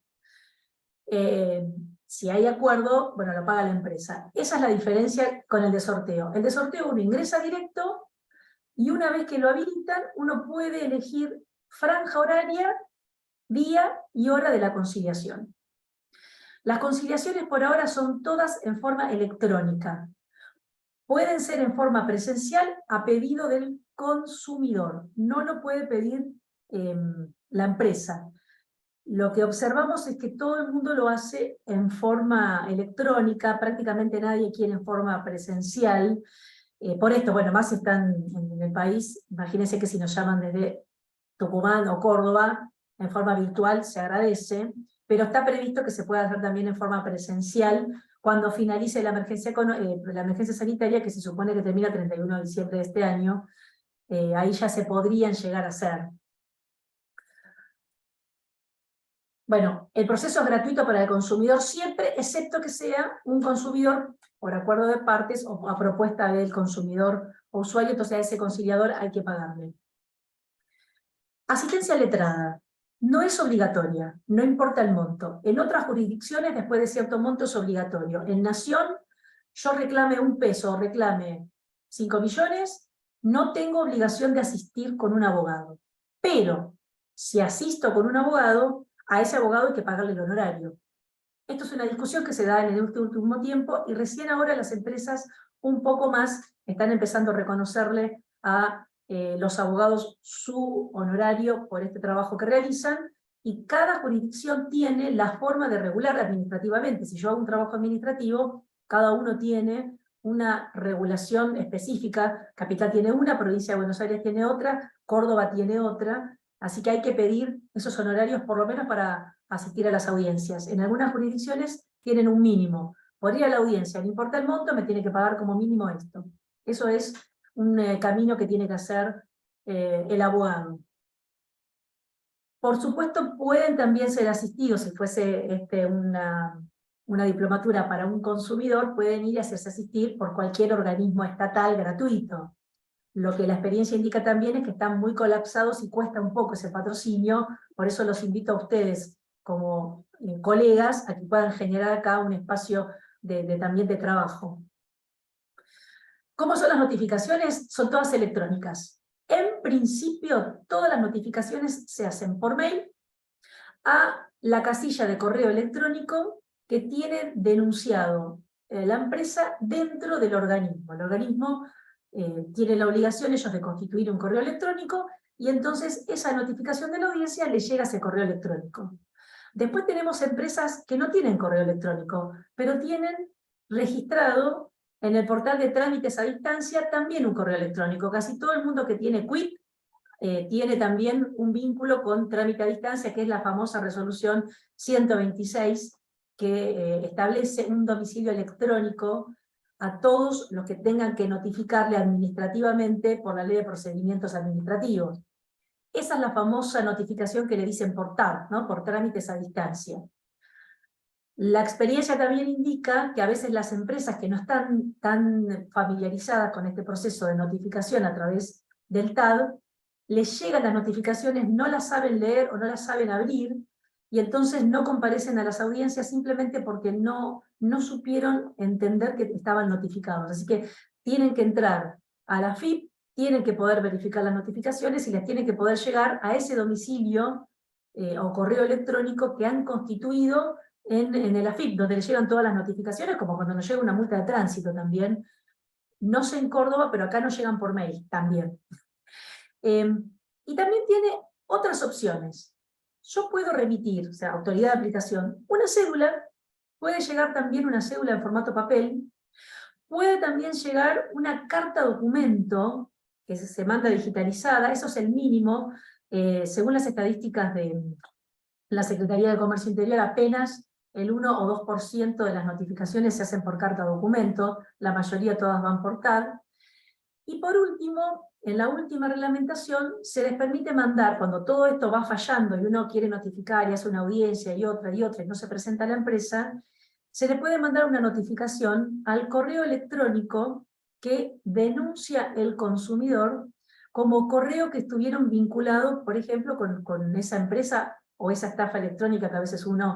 Si hay acuerdo, bueno, lo paga la empresa. Esa es la diferencia con el de sorteo. El de sorteo uno ingresa directo, y una vez que lo habilitan, uno puede elegir franja horaria, día y hora de la conciliación. Las conciliaciones por ahora son todas en forma electrónica. Pueden ser en forma presencial a pedido del consumidor. No lo puede pedir la empresa. Lo que observamos es que todo el mundo lo hace en forma electrónica, prácticamente nadie quiere en forma presencial. Por esto, bueno, más están en el país, imagínense que si nos llaman desde Tucumán o Córdoba, en forma virtual se agradece, pero está previsto que se pueda hacer también en forma presencial cuando finalice la emergencia sanitaria, que se supone que termina el 31 de diciembre de este año. Ahí ya se podrían llegar a hacer. Bueno, el proceso es gratuito para el consumidor siempre, excepto que sea un consumidor por acuerdo de partes o a propuesta del consumidor o usuario, entonces a ese conciliador hay que pagarle. Asistencia letrada. No es obligatoria, no importa el monto. En otras jurisdicciones, después de cierto monto, es obligatorio. En Nación, yo reclame 1 peso o reclame 5 millones, no tengo obligación de asistir con un abogado. Pero, si asisto con un abogado, a ese abogado hay que pagarle el honorario. Esto es una discusión que se da en el último tiempo, y recién ahora las empresas un poco más están empezando a reconocerle a los abogados su honorario por este trabajo que realizan, y cada jurisdicción tiene la forma de regular administrativamente. Si yo hago un trabajo administrativo, cada uno tiene una regulación específica. Capital tiene una, Provincia de Buenos Aires tiene otra, Córdoba tiene otra, así que hay que pedir esos honorarios por lo menos para asistir a las audiencias. En algunas jurisdicciones tienen un mínimo. Por ir a la audiencia, no importa el monto, me tiene que pagar como mínimo esto. Eso es un camino que tiene que hacer el abogado. Por supuesto, pueden también ser asistidos, si fuese una diplomatura para un consumidor, pueden ir y hacerse asistir por cualquier organismo estatal gratuito. Lo que la experiencia indica también es que están muy colapsados y cuesta un poco ese patrocinio, por eso los invito a ustedes como colegas a que puedan generar acá un espacio también de trabajo. ¿Cómo son las notificaciones? Son todas electrónicas. En principio, todas las notificaciones se hacen por mail a la casilla de correo electrónico que tiene denunciado la empresa dentro del organismo. El organismo tiene la obligación ellos de constituir un correo electrónico y entonces esa notificación de la audiencia le llega a ese correo electrónico. Después tenemos empresas que no tienen correo electrónico, pero tienen registrado en el portal de trámites a distancia también un correo electrónico. Casi todo el mundo que tiene quit tiene también un vínculo con trámite a distancia, que es la famosa resolución 126, que establece un domicilio electrónico a todos los que tengan que notificarle administrativamente por la Ley de Procedimientos Administrativos. Esa es la famosa notificación que le dicen por TAD, ¿no? Por trámites a distancia. La experiencia también indica que a veces las empresas que no están tan familiarizadas con este proceso de notificación a través del TAD, les llegan las notificaciones, no las saben leer o no las saben abrir, y entonces no comparecen a las audiencias simplemente porque no supieron entender que estaban notificados. Así que tienen que entrar a la FIP, tienen que poder verificar las notificaciones y les tienen que poder llegar a ese domicilio o correo electrónico que han constituido en el AFIP, donde le llegan todas las notificaciones, como cuando nos llega una multa de tránsito también. No sé en Córdoba, pero acá nos llegan por mail también. Y también tiene otras opciones. Yo puedo remitir, o sea, autoridad de aplicación, una cédula, puede llegar también una cédula en formato papel, puede también llegar una carta documento, que se manda digitalizada, eso es el mínimo, según las estadísticas de la Secretaría de Comercio Interior, apenas el 1 o 2% de las notificaciones se hacen por carta documento, la mayoría todas van por TAD. Y por último, en la última reglamentación, se les permite mandar, cuando todo esto va fallando y uno quiere notificar y hace una audiencia y otra, y no se presenta a la empresa, se le puede mandar una notificación al correo electrónico que denuncia el consumidor como correo que estuvieron vinculados, por ejemplo, con esa empresa o esa estafa electrónica que a veces uno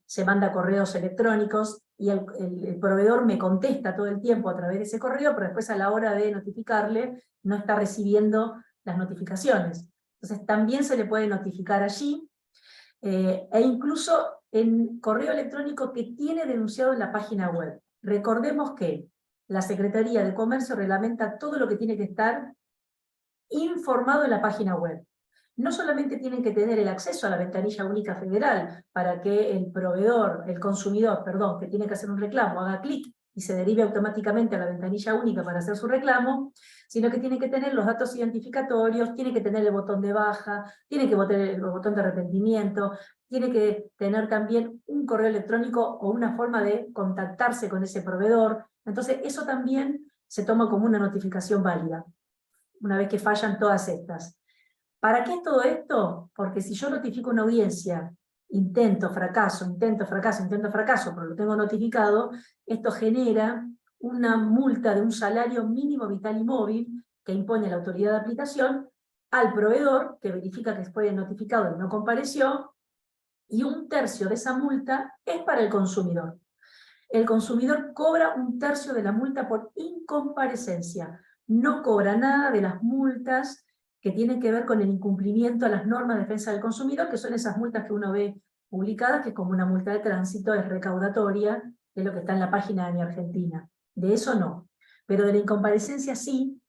se manda correos electrónicos y el proveedor me contesta todo el tiempo a través de ese correo, pero después a la hora de notificarle no está recibiendo las notificaciones. Entonces también se le puede notificar allí, e incluso en correo electrónico que tiene denunciado en la página web. Recordemos que la Secretaría de Comercio reglamenta todo lo que tiene que estar informado en la página web. No solamente tienen que tener el acceso a la ventanilla única federal para que el proveedor, el consumidor, perdón, que tiene que hacer un reclamo, haga clic y se derive automáticamente a la ventanilla única para hacer su reclamo, sino que tiene que tener los datos identificatorios, tiene que tener el botón de baja, tiene que tener el botón de arrepentimiento, tiene que tener también un correo electrónico o una forma de contactarse con ese proveedor. Entonces eso también se toma como una notificación válida, una vez que fallan todas estas. ¿Para qué es todo esto? Porque si yo notifico una audiencia, intento, fracaso, pero lo tengo notificado, esto genera una multa de un salario mínimo vital y móvil que impone la autoridad de aplicación al proveedor, que verifica que fue notificado y no compareció, y 1/3 de esa multa es para el consumidor. El consumidor cobra 1/3 de la multa por incomparecencia, no cobra nada de las multas que tienen que ver con el incumplimiento a las normas de defensa del consumidor, que son esas multas que uno ve publicadas, que es como una multa de tránsito, es recaudatoria, que es lo que está en la página de Mi Argentina. De eso no. Pero de la incomparecencia sí,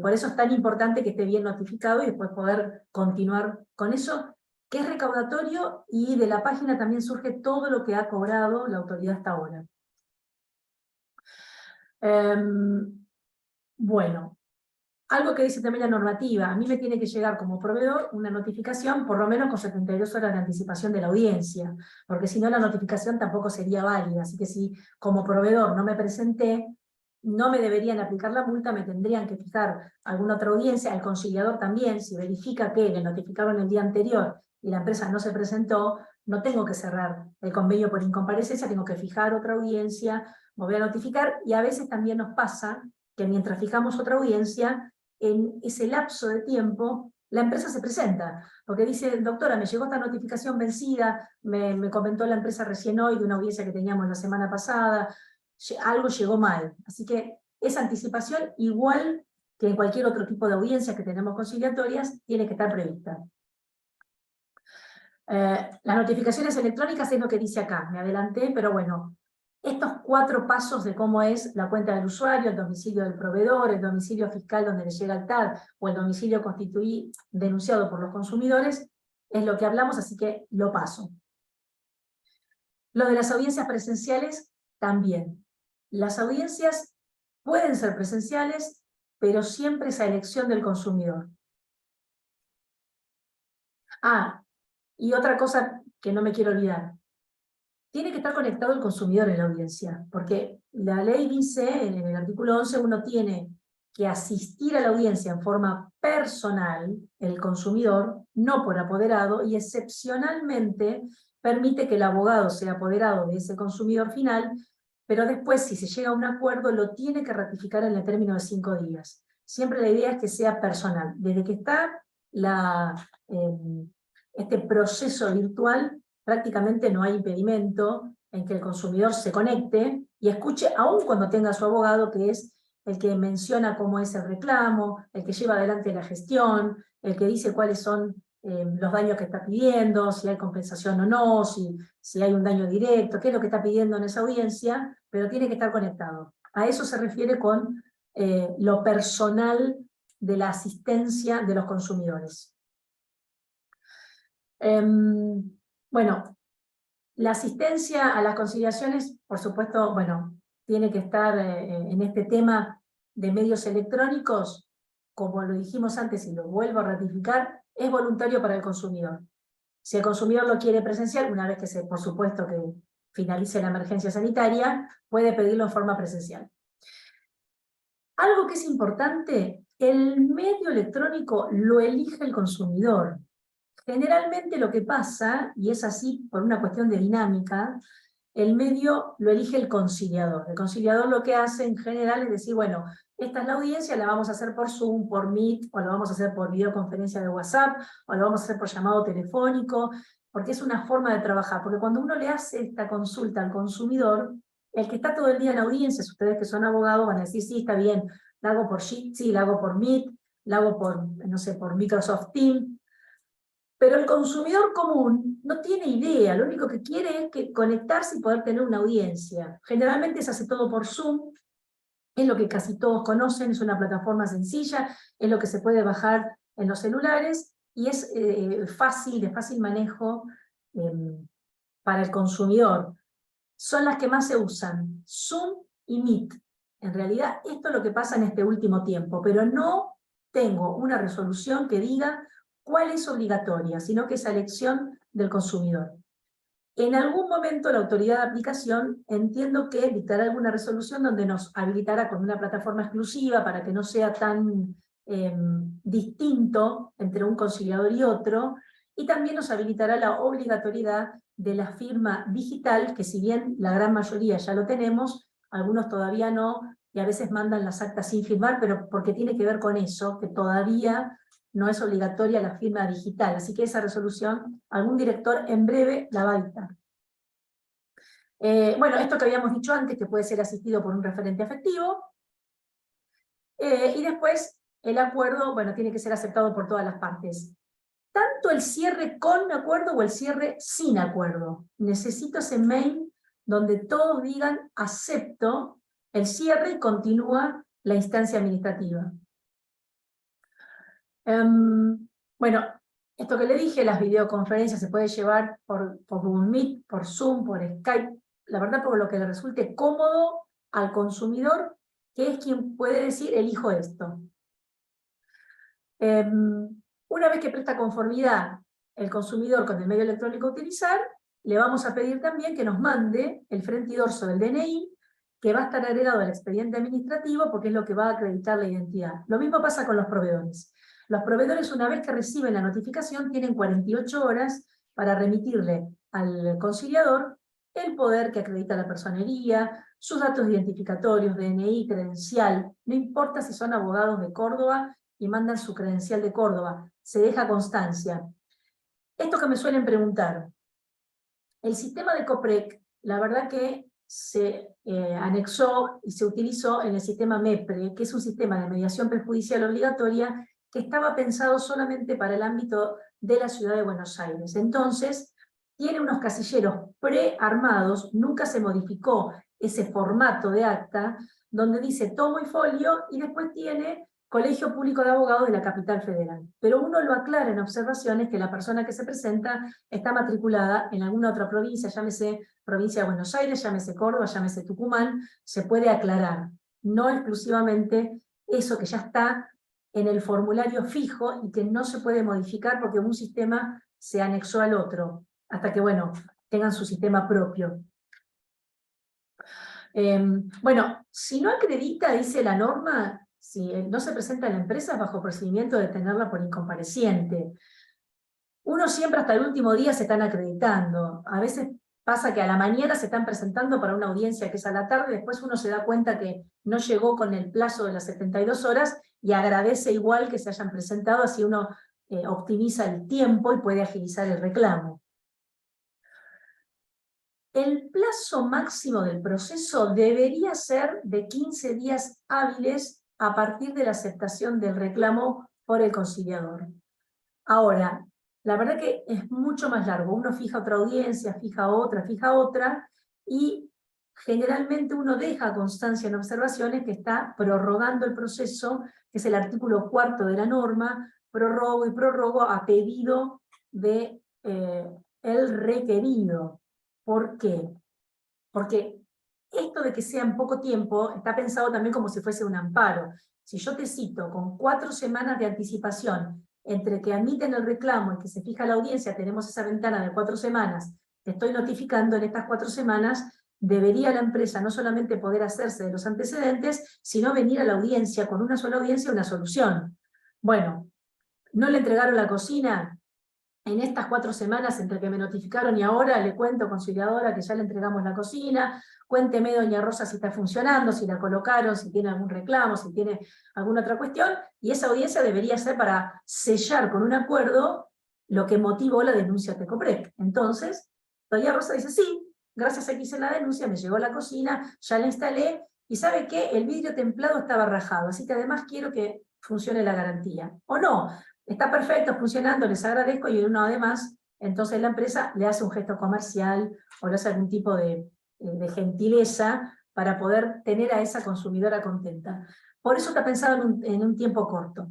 Por eso es tan importante que esté bien notificado y después poder continuar con eso, que es recaudatorio, y de la página también surge todo lo que ha cobrado la autoridad hasta ahora. Bueno, algo que dice también la normativa: a mí me tiene que llegar como proveedor una notificación por lo menos con 72 horas de anticipación de la audiencia, porque si no la notificación tampoco sería válida. Así que si como proveedor no me presenté, no me deberían aplicar la multa, me tendrían que fijar alguna otra audiencia. Al conciliador también, si verifica que le notificaron el día anterior y la empresa no se presentó, no tengo que cerrar el convenio por incomparecencia, tengo que fijar otra audiencia, me voy a notificar. Y a veces también nos pasa que mientras fijamos otra audiencia, en ese lapso de tiempo, la empresa se presenta, porque dice: doctora, me llegó esta notificación vencida, me comentó la empresa recién hoy de una audiencia que teníamos la semana pasada, algo llegó mal. Así que esa anticipación, igual que en cualquier otro tipo de audiencias que tenemos conciliatorias, tiene que estar prevista. Las notificaciones electrónicas es lo que dice acá, me adelanté, pero bueno, estos 4 pasos de cómo es la cuenta del usuario, el domicilio del proveedor, el domicilio fiscal donde le llega el TAD, o el domicilio denunciado por los consumidores, es lo que hablamos, así que lo paso. Lo de las audiencias presenciales también. Las audiencias pueden ser presenciales, pero siempre es a elección del consumidor. Y otra cosa que no me quiero olvidar: tiene que estar conectado el consumidor en la audiencia, porque la ley dice, en el artículo 11, uno tiene que asistir a la audiencia en forma personal, el consumidor, no por apoderado, y excepcionalmente permite que el abogado sea apoderado de ese consumidor final, pero después, si se llega a un acuerdo, lo tiene que ratificar en el término de 5 días. Siempre la idea es que sea personal. Desde que está este proceso virtual, prácticamente no hay impedimento en que el consumidor se conecte y escuche, aun cuando tenga a su abogado, que es el que menciona cómo es el reclamo, el que lleva adelante la gestión, el que dice cuáles son los daños que está pidiendo, si hay compensación o no, si hay un daño directo, qué es lo que está pidiendo en esa audiencia, pero tiene que estar conectado. A eso se refiere con lo personal de la asistencia de los consumidores. Bueno, la asistencia a las conciliaciones, por supuesto, bueno, tiene que estar en este tema de medios electrónicos, como lo dijimos antes y lo vuelvo a ratificar, es voluntario para el consumidor. Si el consumidor lo quiere presencial, una vez que por supuesto que finalice la emergencia sanitaria, puede pedirlo en forma presencial. Algo que es importante: el medio electrónico lo elige el consumidor. Generalmente lo que pasa, y es así por una cuestión de dinámica, el medio lo elige el conciliador. El conciliador lo que hace en general es decir: bueno, esta es la audiencia, la vamos a hacer por Zoom, por Meet, o la vamos a hacer por videoconferencia de WhatsApp, o la vamos a hacer por llamado telefónico, porque es una forma de trabajar. Porque cuando uno le hace esta consulta al consumidor, el que está todo el día en audiencias, ustedes que son abogados van a decir: sí, está bien, la hago por Jitsi, la hago por Meet, la hago por, no sé, por Microsoft Teams. Pero el consumidor común no tiene idea, lo único que quiere es conectarse y poder tener una audiencia. Generalmente se hace todo por Zoom, es lo que casi todos conocen, es una plataforma sencilla, es lo que se puede bajar en los celulares, y es fácil, de fácil manejo para el consumidor. Son las que más se usan, Zoom y Meet. En realidad esto es lo que pasa en este último tiempo, pero no tengo una resolución que diga cuál es obligatoria, sino que es a elección del consumidor. En algún momento la autoridad de aplicación, entiendo que dictará alguna resolución donde nos habilitará con una plataforma exclusiva para que no sea tan distinto entre un conciliador y otro, y también nos habilitará la obligatoriedad de la firma digital, que si bien la gran mayoría ya lo tenemos, algunos todavía no, y a veces mandan las actas sin firmar, pero porque tiene que ver con eso, que todavía no es obligatoria la firma digital. Así que esa resolución, algún director en breve la va a dictar. Bueno, esto que habíamos dicho antes, que puede ser asistido por un referente afectivo. Y después, el acuerdo, bueno, tiene que ser aceptado por todas las partes. Tanto el cierre con acuerdo o el cierre sin acuerdo. Necesito ese mail donde todos digan: acepto el cierre y continúa la instancia administrativa. Bueno, esto que le dije, las videoconferencias se puede llevar por Google Meet, por Zoom, por Skype, la verdad por lo que le resulte cómodo al consumidor, que es quien puede decir, elijo esto. Una vez que presta conformidad el consumidor con el medio electrónico a utilizar, le vamos a pedir también que nos mande el frente y dorso del DNI, que va a estar agregado al expediente administrativo porque es lo que va a acreditar la identidad. Lo mismo pasa con los proveedores. Los proveedores, una vez que reciben la notificación, tienen 48 horas para remitirle al conciliador el poder que acredita la personería, sus datos identificatorios, DNI, credencial, no importa si son abogados de Córdoba y mandan su credencial de Córdoba, se deja constancia. Esto que me suelen preguntar, el sistema de COPREC, la verdad que se anexó y se utilizó en el sistema MEPRE, que es un sistema de mediación prejudicial obligatoria que estaba pensado solamente para el ámbito de la ciudad de Buenos Aires. Entonces, tiene unos casilleros prearmados, nunca se modificó ese formato de acta, donde dice tomo y folio, y después tiene Colegio Público de Abogados de la Capital Federal. Pero uno lo aclara en observaciones que la persona que se presenta está matriculada en alguna otra provincia, llámese provincia de Buenos Aires, llámese Córdoba, llámese Tucumán, se puede aclarar. No exclusivamente eso que ya está en el formulario fijo y que no se puede modificar porque un sistema se anexó al otro, hasta que, bueno, tengan su sistema propio. Bueno, si no acredita, dice la norma, si no se presenta a la empresa es bajo procedimiento de tenerla por incompareciente. Uno siempre hasta el último día se están acreditando. A veces pasa que a la mañana se están presentando para una audiencia que es a la tarde, después uno se da cuenta que no llegó con el plazo de las 72 horas y agradece igual que se hayan presentado, así uno optimiza el tiempo y puede agilizar el reclamo. El plazo máximo del proceso debería ser de 15 días hábiles a partir de la aceptación del reclamo por el conciliador. Ahora, la verdad que es mucho más largo. Uno fija otra audiencia, fija otra, y generalmente uno deja constancia en observaciones que está prorrogando el proceso, que es el artículo 4 de la norma, prorrogo y prorrogo a pedido de el requerido. ¿Por qué? Porque esto de que sea en poco tiempo está pensado también como si fuese un amparo. Si yo te cito con 4 semanas de anticipación entre que admiten el reclamo y que se fija la audiencia, tenemos esa ventana de 4 semanas, te estoy notificando en estas 4 semanas, debería la empresa no solamente poder hacerse de los antecedentes, sino venir a la audiencia con una sola audiencia una solución. Bueno, ¿no le entregaron la cocina? En estas 4 semanas, entre que me notificaron y ahora, le cuento, conciliadora, que ya le entregamos la cocina, cuénteme, doña Rosa, si está funcionando, si la colocaron, si tiene algún reclamo, si tiene alguna otra cuestión, y esa audiencia debería ser para sellar con un acuerdo lo que motivó la denuncia a Tecoprec. Entonces, doña Rosa dice, sí, gracias a que hice la denuncia, me llegó la cocina, ya la instalé, y ¿sabe qué? El vidrio templado estaba rajado, así que además quiero que funcione la garantía. O no, está perfecto, funcionando, les agradezco, y uno además, entonces la empresa le hace un gesto comercial o le hace algún tipo de gentileza para poder tener a esa consumidora contenta. Por eso está pensado en un tiempo corto.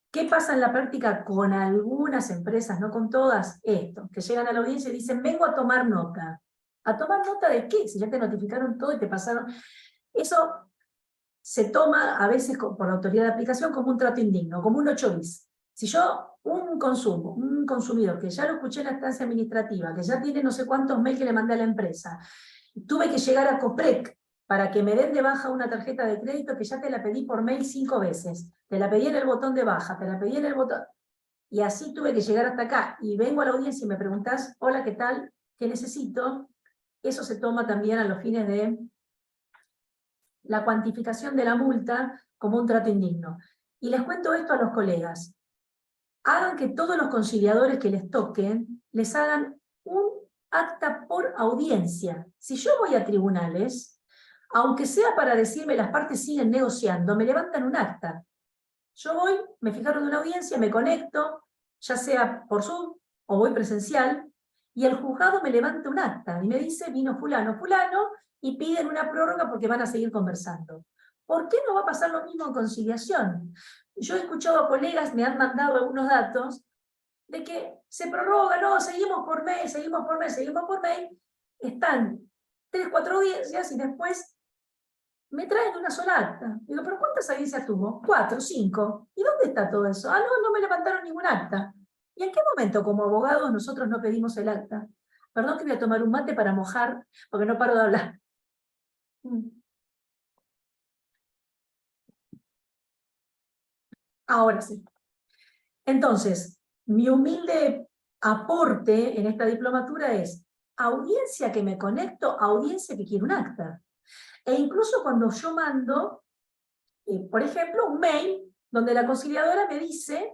¿Qué pasa en la práctica con algunas empresas, no con todas? Esto, que llegan a la audiencia y dicen, vengo a tomar nota. ¿A tomar nota de qué? Si ya te notificaron todo y te pasaron... Eso se toma a veces por la autoridad de aplicación como un trato indigno, como un 8 bis. Si yo, un consumidor, que ya lo escuché en la instancia administrativa, que ya tiene no sé cuántos mails que le mandé a la empresa, tuve que llegar a COPREC para que me den de baja una tarjeta de crédito que ya te la pedí por mail 5 veces, te la pedí en el botón de baja, te la pedí en el botón, y así tuve que llegar hasta acá, y vengo a la audiencia y me preguntás, hola, ¿qué tal? ¿Qué necesito? Eso se toma también a los fines de la cuantificación de la multa como un trato indigno. Y les cuento esto a los colegas. Hagan que todos los conciliadores que les toquen, les hagan un acta por audiencia. Si yo voy a tribunales, aunque sea para decirme las partes siguen negociando, me levantan un acta. Yo voy, me fijaron en una audiencia, me conecto, ya sea por Zoom o voy presencial, y el juzgado me levanta un acta y me dice, vino fulano, fulano, y piden una prórroga porque van a seguir conversando. ¿Por qué no va a pasar lo mismo en conciliación? Yo he escuchado a colegas, me han mandado algunos datos, de que se prorroga, no, seguimos por mail, seguimos por mail, seguimos por mail, están 3, 4 audiencias y después me traen una sola acta. Digo, ¿pero cuántas audiencias tuvo? 4, 5. ¿Y dónde está todo eso? Ah, no, no me levantaron ningún acta. ¿Y en qué momento como abogados nosotros no pedimos el acta? Perdón que voy a tomar un mate para mojar, porque no paro de hablar. Ahora sí. Entonces, mi humilde aporte en esta diplomatura es audiencia que me conecto, audiencia que quiere un acta. E incluso cuando yo mando, por ejemplo, un mail donde la conciliadora me dice,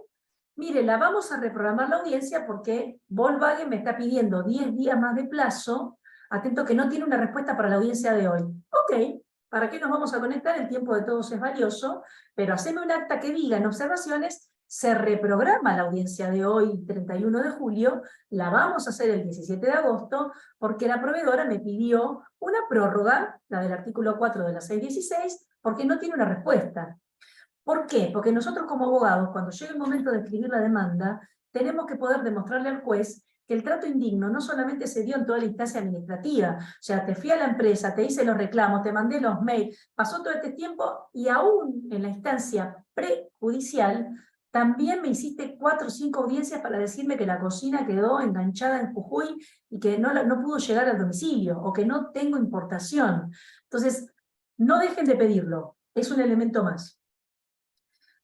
mire, la vamos a reprogramar la audiencia porque Volkswagen me está pidiendo 10 días más de plazo, atento que no tiene una respuesta para la audiencia de hoy. Ok, ¿para qué nos vamos a conectar? El tiempo de todos es valioso, pero haceme un acta que diga en observaciones, se reprograma la audiencia de hoy, 31 de julio, la vamos a hacer el 17 de agosto, porque la proveedora me pidió una prórroga, la del artículo 4 de la 616, porque no tiene una respuesta. ¿Por qué? Porque nosotros como abogados, cuando llega el momento de escribir la demanda, tenemos que poder demostrarle al juez que el trato indigno no solamente se dio en toda la instancia administrativa, o sea, te fui a la empresa, te hice los reclamos, te mandé los mails, pasó todo este tiempo y aún en la instancia prejudicial, también me hiciste 4 o 5 audiencias para decirme que la cocina quedó enganchada en Jujuy y que no pudo llegar al domicilio, o que no tengo importación. Entonces, no dejen de pedirlo, es un elemento más.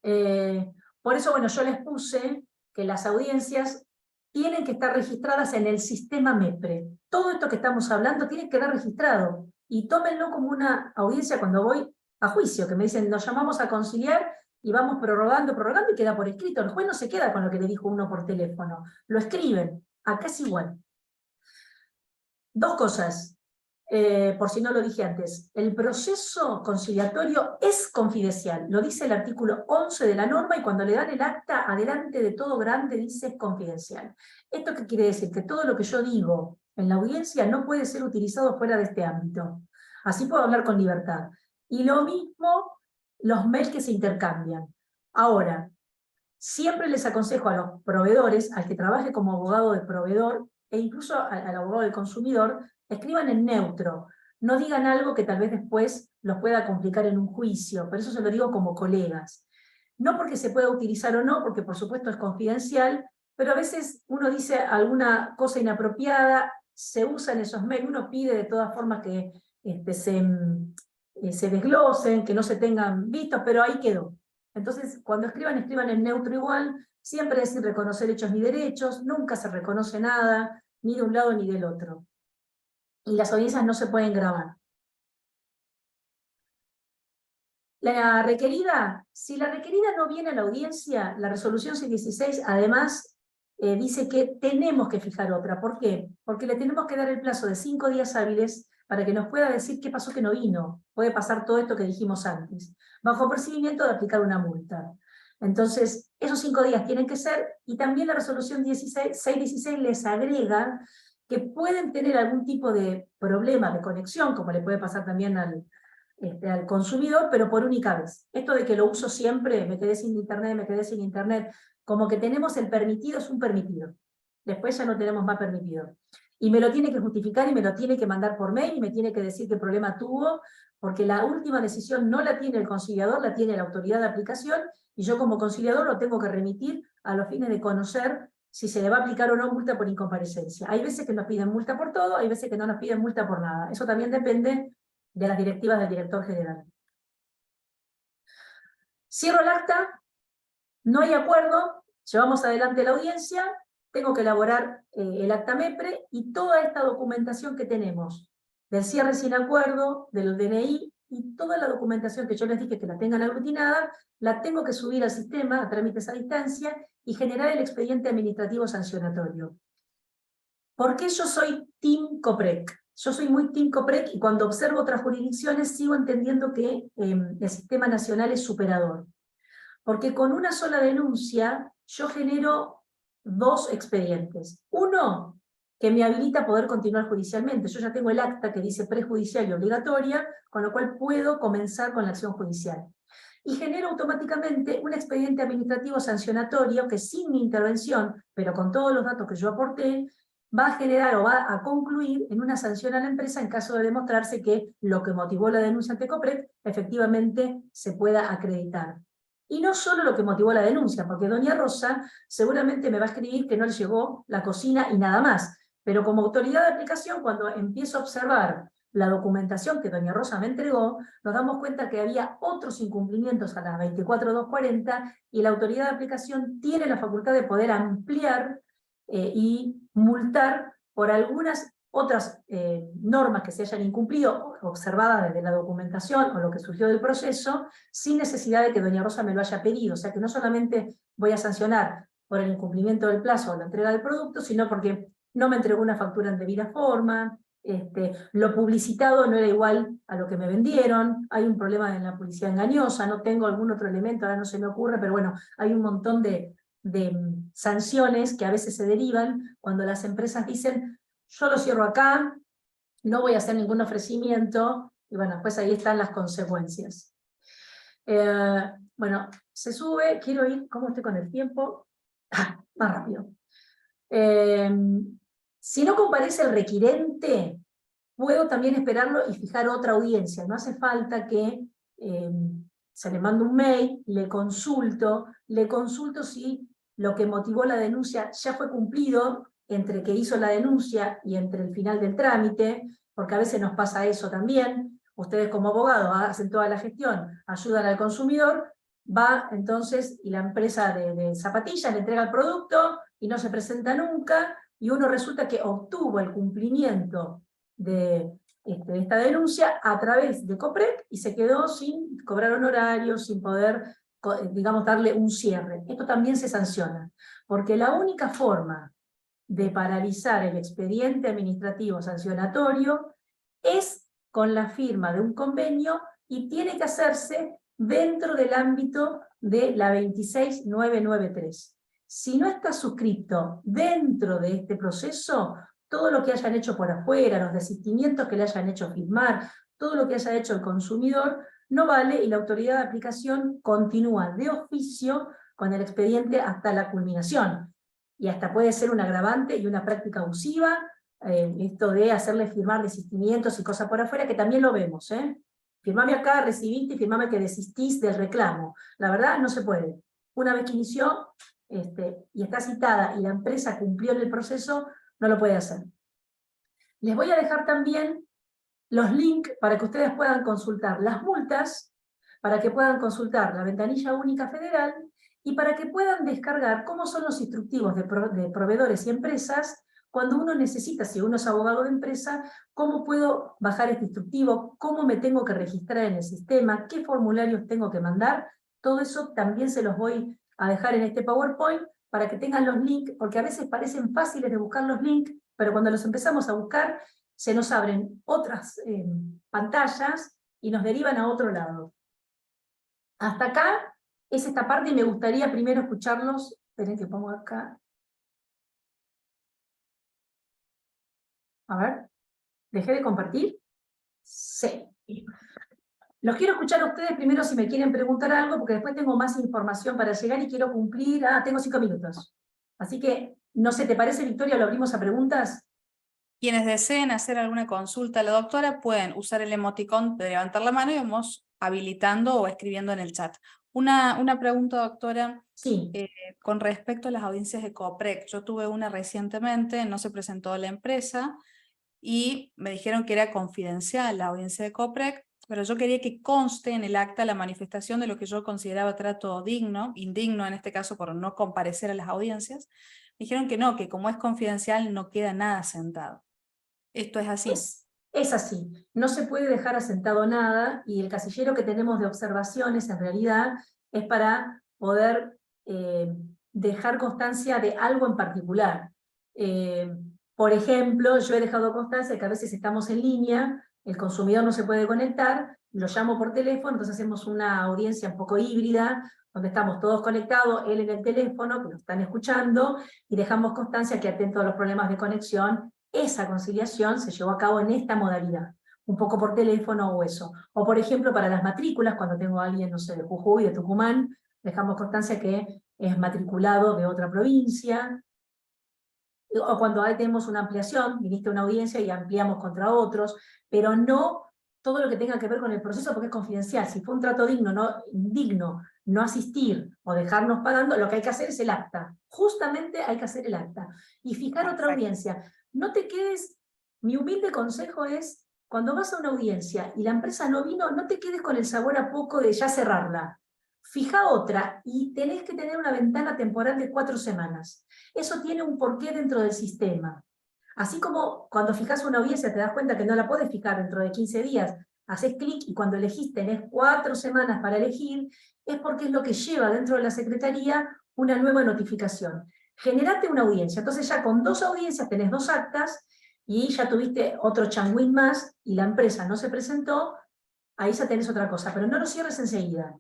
Por eso, bueno, yo les puse que las audiencias tienen que estar registradas en el sistema MEPRE. Todo esto que estamos hablando tiene que quedar registrado. Y tómenlo como una audiencia cuando voy a juicio, que me dicen, nos llamamos a conciliar y vamos prorrogando, y queda por escrito. El juez no se queda con lo que le dijo uno por teléfono. Lo escriben. Acá es igual. 2 cosas. Por si no lo dije antes, el proceso conciliatorio es confidencial, lo dice el artículo 11 de la norma, y cuando le dan el acta, adelante de todo grande dice confidencial. ¿Esto qué quiere decir? Que todo lo que yo digo en la audiencia no puede ser utilizado fuera de este ámbito. Así puedo hablar con libertad. Y lo mismo los mails que se intercambian. Ahora, siempre les aconsejo a los proveedores, al que trabaje como abogado de proveedor, e incluso al abogado del consumidor, escriban en neutro, no digan algo que tal vez después los pueda complicar en un juicio, pero eso se lo digo como colegas. No porque se pueda utilizar o no, porque por supuesto es confidencial, pero a veces uno dice alguna cosa inapropiada, se usan esos mails, uno pide de todas formas que se desglosen, que no se tengan vistos, pero ahí quedó. Entonces, cuando escriban en neutro igual, siempre es sin reconocer hechos ni derechos, nunca se reconoce nada, ni de un lado ni del otro. Y las audiencias no se pueden grabar. La requerida, si la requerida no viene a la audiencia, la resolución 616 además dice que tenemos que fijar otra. ¿Por qué? Porque le tenemos que dar el plazo de 5 días hábiles para que nos pueda decir qué pasó que no vino. Puede pasar todo esto que dijimos antes. Bajo percibimiento de aplicar una multa. Entonces, esos 5 días tienen que ser, y también la resolución 616 les agrega que pueden tener algún tipo de problema de conexión, como le puede pasar también al consumidor, pero por única vez. Esto de que lo uso siempre, me quedé sin internet, como que tenemos el permitido, es un permitido. Después ya no tenemos más permitido. Y me lo tiene que justificar y me lo tiene que mandar por mail y me tiene que decir qué problema tuvo, porque la última decisión no la tiene el conciliador, la tiene la autoridad de aplicación, y yo como conciliador lo tengo que remitir a los fines de conocer si se le va a aplicar o no multa por incomparecencia. Hay veces que nos piden multa por todo, hay veces que no nos piden multa por nada. Eso también depende de las directivas del director general. Cierro el acta, no hay acuerdo, llevamos adelante la audiencia, tengo que elaborar el acta MEPRE y toda esta documentación que tenemos, del cierre sin acuerdo, del DNI, y toda la documentación que yo les dije que la tengan aglutinada, la tengo que subir al sistema a trámites a distancia y generar el expediente administrativo sancionatorio. ¿Por qué yo soy Team COPREC? Yo soy muy Team COPREC y cuando observo otras jurisdicciones sigo entendiendo que el sistema nacional es superador. Porque con una sola denuncia yo genero 2 expedientes. Uno, que me habilita a poder continuar judicialmente. Yo ya tengo el acta que dice prejudicial y obligatoria, con lo cual puedo comenzar con la acción judicial. Y genero automáticamente un expediente administrativo sancionatorio que sin mi intervención, pero con todos los datos que yo aporté, va a generar o va a concluir en una sanción a la empresa en caso de demostrarse que lo que motivó la denuncia ante COPREC efectivamente se pueda acreditar. Y no solo lo que motivó la denuncia, porque doña Rosa seguramente me va a escribir que no le llegó la cocina y nada más. Pero como autoridad de aplicación, cuando empiezo a observar la documentación que doña Rosa me entregó, nos damos cuenta que había otros incumplimientos a las 24.240 y la autoridad de aplicación tiene la facultad de poder ampliar y multar por algunas otras normas que se hayan incumplido, observadas desde la documentación o lo que surgió del proceso, sin necesidad de que doña Rosa me lo haya pedido. O sea que no solamente voy a sancionar por el incumplimiento del plazo o la entrega del producto, sino porque no me entregó una factura en debida forma, lo publicitado no era igual a lo que me vendieron, hay un problema en la publicidad engañosa, no tengo algún otro elemento, ahora no se me ocurre, pero bueno, hay un montón de sanciones que a veces se derivan cuando las empresas dicen, yo lo cierro acá, no voy a hacer ningún ofrecimiento, y bueno, después ahí están las consecuencias. Bueno, se sube, quiero ir, ¿cómo estoy con el tiempo? Más rápido. Si no comparece el requirente, puedo también esperarlo y fijar otra audiencia. No hace falta que se le mande un mail, le consulto si lo que motivó la denuncia ya fue cumplido entre que hizo la denuncia y entre el final del trámite, porque a veces nos pasa eso también. Ustedes como abogados hacen toda la gestión, ayudan al consumidor, va entonces y la empresa de zapatillas le entrega el producto y no se presenta nunca, y uno resulta que obtuvo el cumplimiento de esta denuncia a través de COPREC y se quedó sin cobrar honorarios, sin poder, digamos, darle un cierre. Esto también se sanciona, porque la única forma de paralizar el expediente administrativo sancionatorio es con la firma de un convenio y tiene que hacerse dentro del ámbito de la 26993. Si no está suscrito dentro de este proceso, todo lo que hayan hecho por afuera, los desistimientos que le hayan hecho firmar, todo lo que haya hecho el consumidor, no vale y la autoridad de aplicación continúa de oficio con el expediente hasta la culminación. Y hasta puede ser un agravante y una práctica abusiva, esto de hacerle firmar desistimientos y cosas por afuera, que también lo vemos, Firmame acá, recibiste, y firmame que desistís del reclamo. La verdad, no se puede. Una vez que inició, y está citada, y la empresa cumplió en el proceso, no lo puede hacer. Les voy a dejar también los links para que ustedes puedan consultar las multas, para que puedan consultar la ventanilla única federal, y para que puedan descargar cómo son los instructivos de proveedores y empresas cuando uno necesita, si uno es abogado de empresa, cómo puedo bajar este instructivo, cómo me tengo que registrar en el sistema, qué formularios tengo que mandar. Todo eso también se los voy a dejar en este PowerPoint para que tengan los links, porque a veces parecen fáciles de buscar los links, pero cuando los empezamos a buscar, se nos abren otras pantallas y nos derivan a otro lado. Hasta acá es esta parte y me gustaría primero escucharlos. Esperen que pongo acá. A ver, ¿dejé de compartir? Sí. Los quiero escuchar a ustedes primero si me quieren preguntar algo, porque después tengo más información para llegar y quiero cumplir. Tengo 5 minutos. Así que, no sé, ¿te parece, Victoria, lo abrimos a preguntas?
Quienes deseen hacer alguna consulta a la doctora pueden usar el emoticón de levantar la mano y vamos habilitando o escribiendo en el chat. Una pregunta, doctora,
Sí.
con respecto a las audiencias de COPREC. Yo tuve una recientemente, no se presentó a la empresa y me dijeron que era confidencial la audiencia de COPREC, pero yo quería que conste en el acta la manifestación de lo que yo consideraba trato indigno en este caso por no comparecer a las audiencias. Me dijeron que no, que como es confidencial no queda nada sentado. ¿Esto es así?
Es así. No se puede dejar asentado nada, y el casillero que tenemos de observaciones en realidad es para poder dejar constancia de algo en particular. Por ejemplo, yo he dejado constancia de que a veces estamos en línea, el consumidor no se puede conectar, lo llamo por teléfono, entonces hacemos una audiencia un poco híbrida, donde estamos todos conectados, él en el teléfono, que nos están escuchando, y dejamos constancia que atento a los problemas de conexión, esa conciliación se llevó a cabo en esta modalidad, un poco por teléfono o eso. O por ejemplo, para las matrículas, cuando tengo a alguien, no sé, de Jujuy, de Tucumán, dejamos constancia que es matriculado de otra provincia, o cuando ahí tenemos una ampliación, viniste a una audiencia y ampliamos contra otros, pero no todo lo que tenga que ver con el proceso porque es confidencial. Si fue un trato indigno, no asistir o dejarnos pagando, lo que hay que hacer es el acta. Justamente hay que hacer el acta. Y fijar otra audiencia. No te quedes, mi humilde consejo es, cuando vas a una audiencia y la empresa no vino, no te quedes con el sabor a poco de ya cerrarla. Fija otra y tenés que tener una ventana temporal de 4 semanas. Eso tiene un porqué dentro del sistema. Así como cuando fijas una audiencia te das cuenta que no la podés fijar dentro de 15 días, haces clic y cuando elegís tenés 4 semanas para elegir, es porque es lo que lleva dentro de la Secretaría una nueva notificación. Generate una audiencia, entonces ya con 2 audiencias tenés 2 actas y ya tuviste otro changuín más y la empresa no se presentó, ahí ya tenés otra cosa, pero no lo cierres enseguida.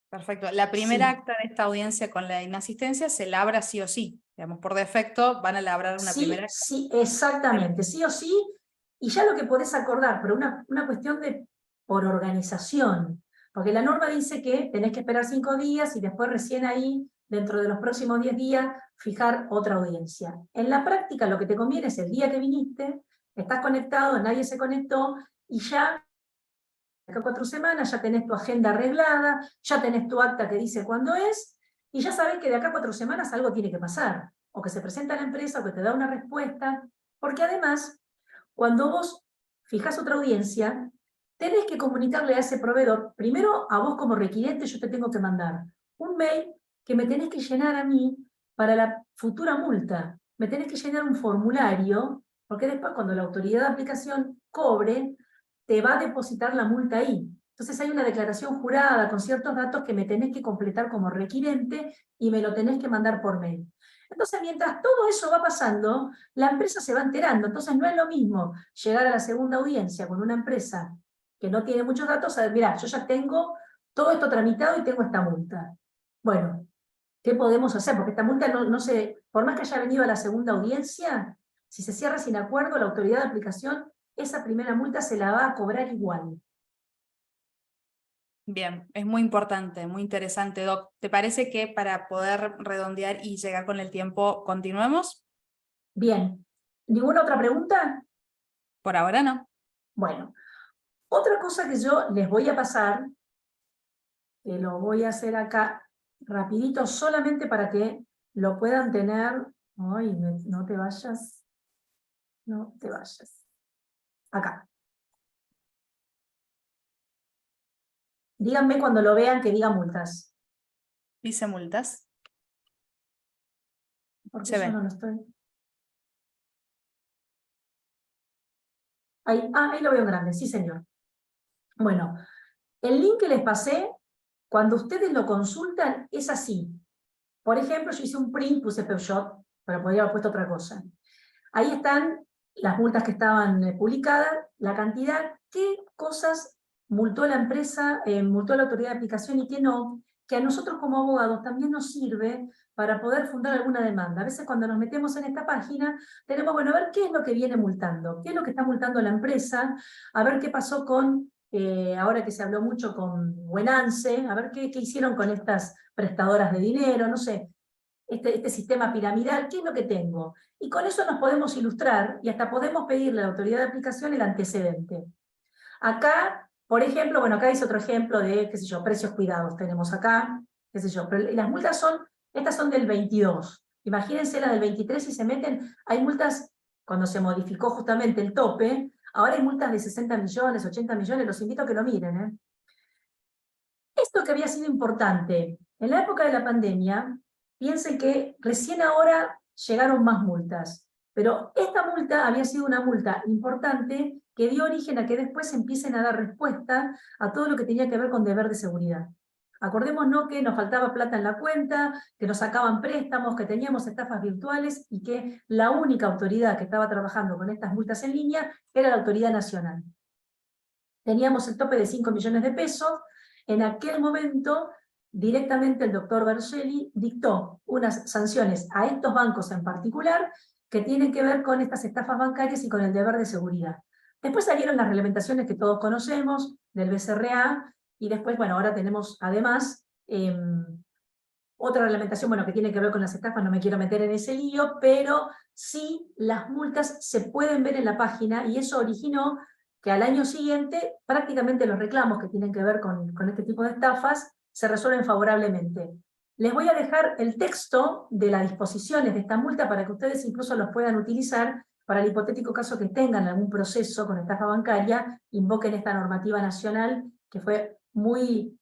Perfecto. La primera
Sí.
acta de esta audiencia con la inasistencia se labra sí o sí. Digamos, por defecto van a labrar una primera acta.
Sí, exactamente, sí o sí, y ya lo que podés acordar, pero una cuestión de por organización, porque la norma dice que tenés que esperar 5 días y después recién ahí, dentro de los próximos 10 días, fijar otra audiencia. En la práctica lo que te conviene es el día que viniste, estás conectado, nadie se conectó, y ya acá 4 semanas ya tenés tu agenda arreglada, ya tenés tu acta que dice cuándo es, y ya sabés que de acá a 4 semanas algo tiene que pasar, o que se presenta a la empresa, o que te da una respuesta, porque además, cuando vos fijás otra audiencia, tenés que comunicarle a ese proveedor, primero a vos como requirente yo te tengo que mandar un mail que me tenés que llenar a mí para la futura multa, me tenés que llenar un formulario, porque después cuando la autoridad de aplicación cobre, te va a depositar la multa ahí. Entonces hay una declaración jurada con ciertos datos que me tenés que completar como requirente y me lo tenés que mandar por mail. Entonces, mientras todo eso va pasando, la empresa se va enterando. Entonces no es lo mismo llegar a la segunda audiencia con una empresa que no tiene muchos datos, a ver, mirá, yo ya tengo todo esto tramitado y tengo esta multa. Bueno, ¿qué podemos hacer? Porque esta multa no se, por más que haya venido a la segunda audiencia, si se cierra sin acuerdo, la autoridad de aplicación esa primera multa se la va a cobrar igual.
Bien, es muy importante, muy interesante, Doc. ¿Te parece que para poder redondear y llegar con el tiempo, continuemos?
Bien. ¿Ninguna otra pregunta?
Por ahora no.
Bueno, otra cosa que yo les voy a pasar, que lo voy a hacer acá rapidito, solamente para que lo puedan tener. Ay, no te vayas. No te vayas. Acá. Díganme cuando lo vean que diga multas.
Dice multas.
Porque
Se
yo
ve.
no lo estoy. Ahí lo veo en grande, sí señor. Bueno, el link que les pasé, cuando ustedes lo consultan, es así. Por ejemplo, yo hice un print, puse Peugeot, pero podría haber puesto otra cosa. Ahí están las multas que estaban publicadas, la cantidad, qué cosas multó la empresa, multó la autoridad de aplicación y qué no, que a nosotros como abogados también nos sirve para poder fundar alguna demanda. A veces cuando nos metemos en esta página, tenemos, bueno, a ver qué es lo que viene multando, qué es lo que está multando la empresa, a ver qué pasó con, ahora que se habló mucho con Buenance, a ver qué hicieron con estas prestadoras de dinero, no sé, este sistema piramidal, ¿qué es lo que tengo? Y con eso nos podemos ilustrar y hasta podemos pedirle a la autoridad de aplicación el antecedente. Acá, por ejemplo, bueno, acá dice otro ejemplo de, qué sé yo, precios cuidados tenemos acá, qué sé yo, pero las multas son, estas son del 22. Imagínense las del 23 si se meten, hay multas, cuando se modificó justamente el tope, ahora hay multas de 60 millones, 80 millones, los invito a que lo miren. Esto que había sido importante en la época de la pandemia, piensen que recién ahora llegaron más multas, pero esta multa había sido una multa importante que dio origen a que después empiecen a dar respuesta a todo lo que tenía que ver con deber de seguridad. Acordémonos que nos faltaba plata en la cuenta, que nos sacaban préstamos, que teníamos estafas virtuales y que la única autoridad que estaba trabajando con estas multas en línea era la Autoridad Nacional. Teníamos el tope de 5 millones de pesos. En aquel momento, directamente el doctor Bergelli dictó unas sanciones a estos bancos en particular que tienen que ver con estas estafas bancarias y con el deber de seguridad. Después salieron las reglamentaciones que todos conocemos, del BCRA, y después, bueno, ahora tenemos además otra reglamentación, bueno, que tiene que ver con las estafas, no me quiero meter en ese lío, pero sí las multas se pueden ver en la página, y eso originó que al año siguiente prácticamente los reclamos que tienen que ver con este tipo de estafas se resuelven favorablemente. Les voy a dejar el texto de las disposiciones de esta multa para que ustedes incluso los puedan utilizar para el hipotético caso que tengan algún proceso con estafa bancaria, invoquen esta normativa nacional que fue muy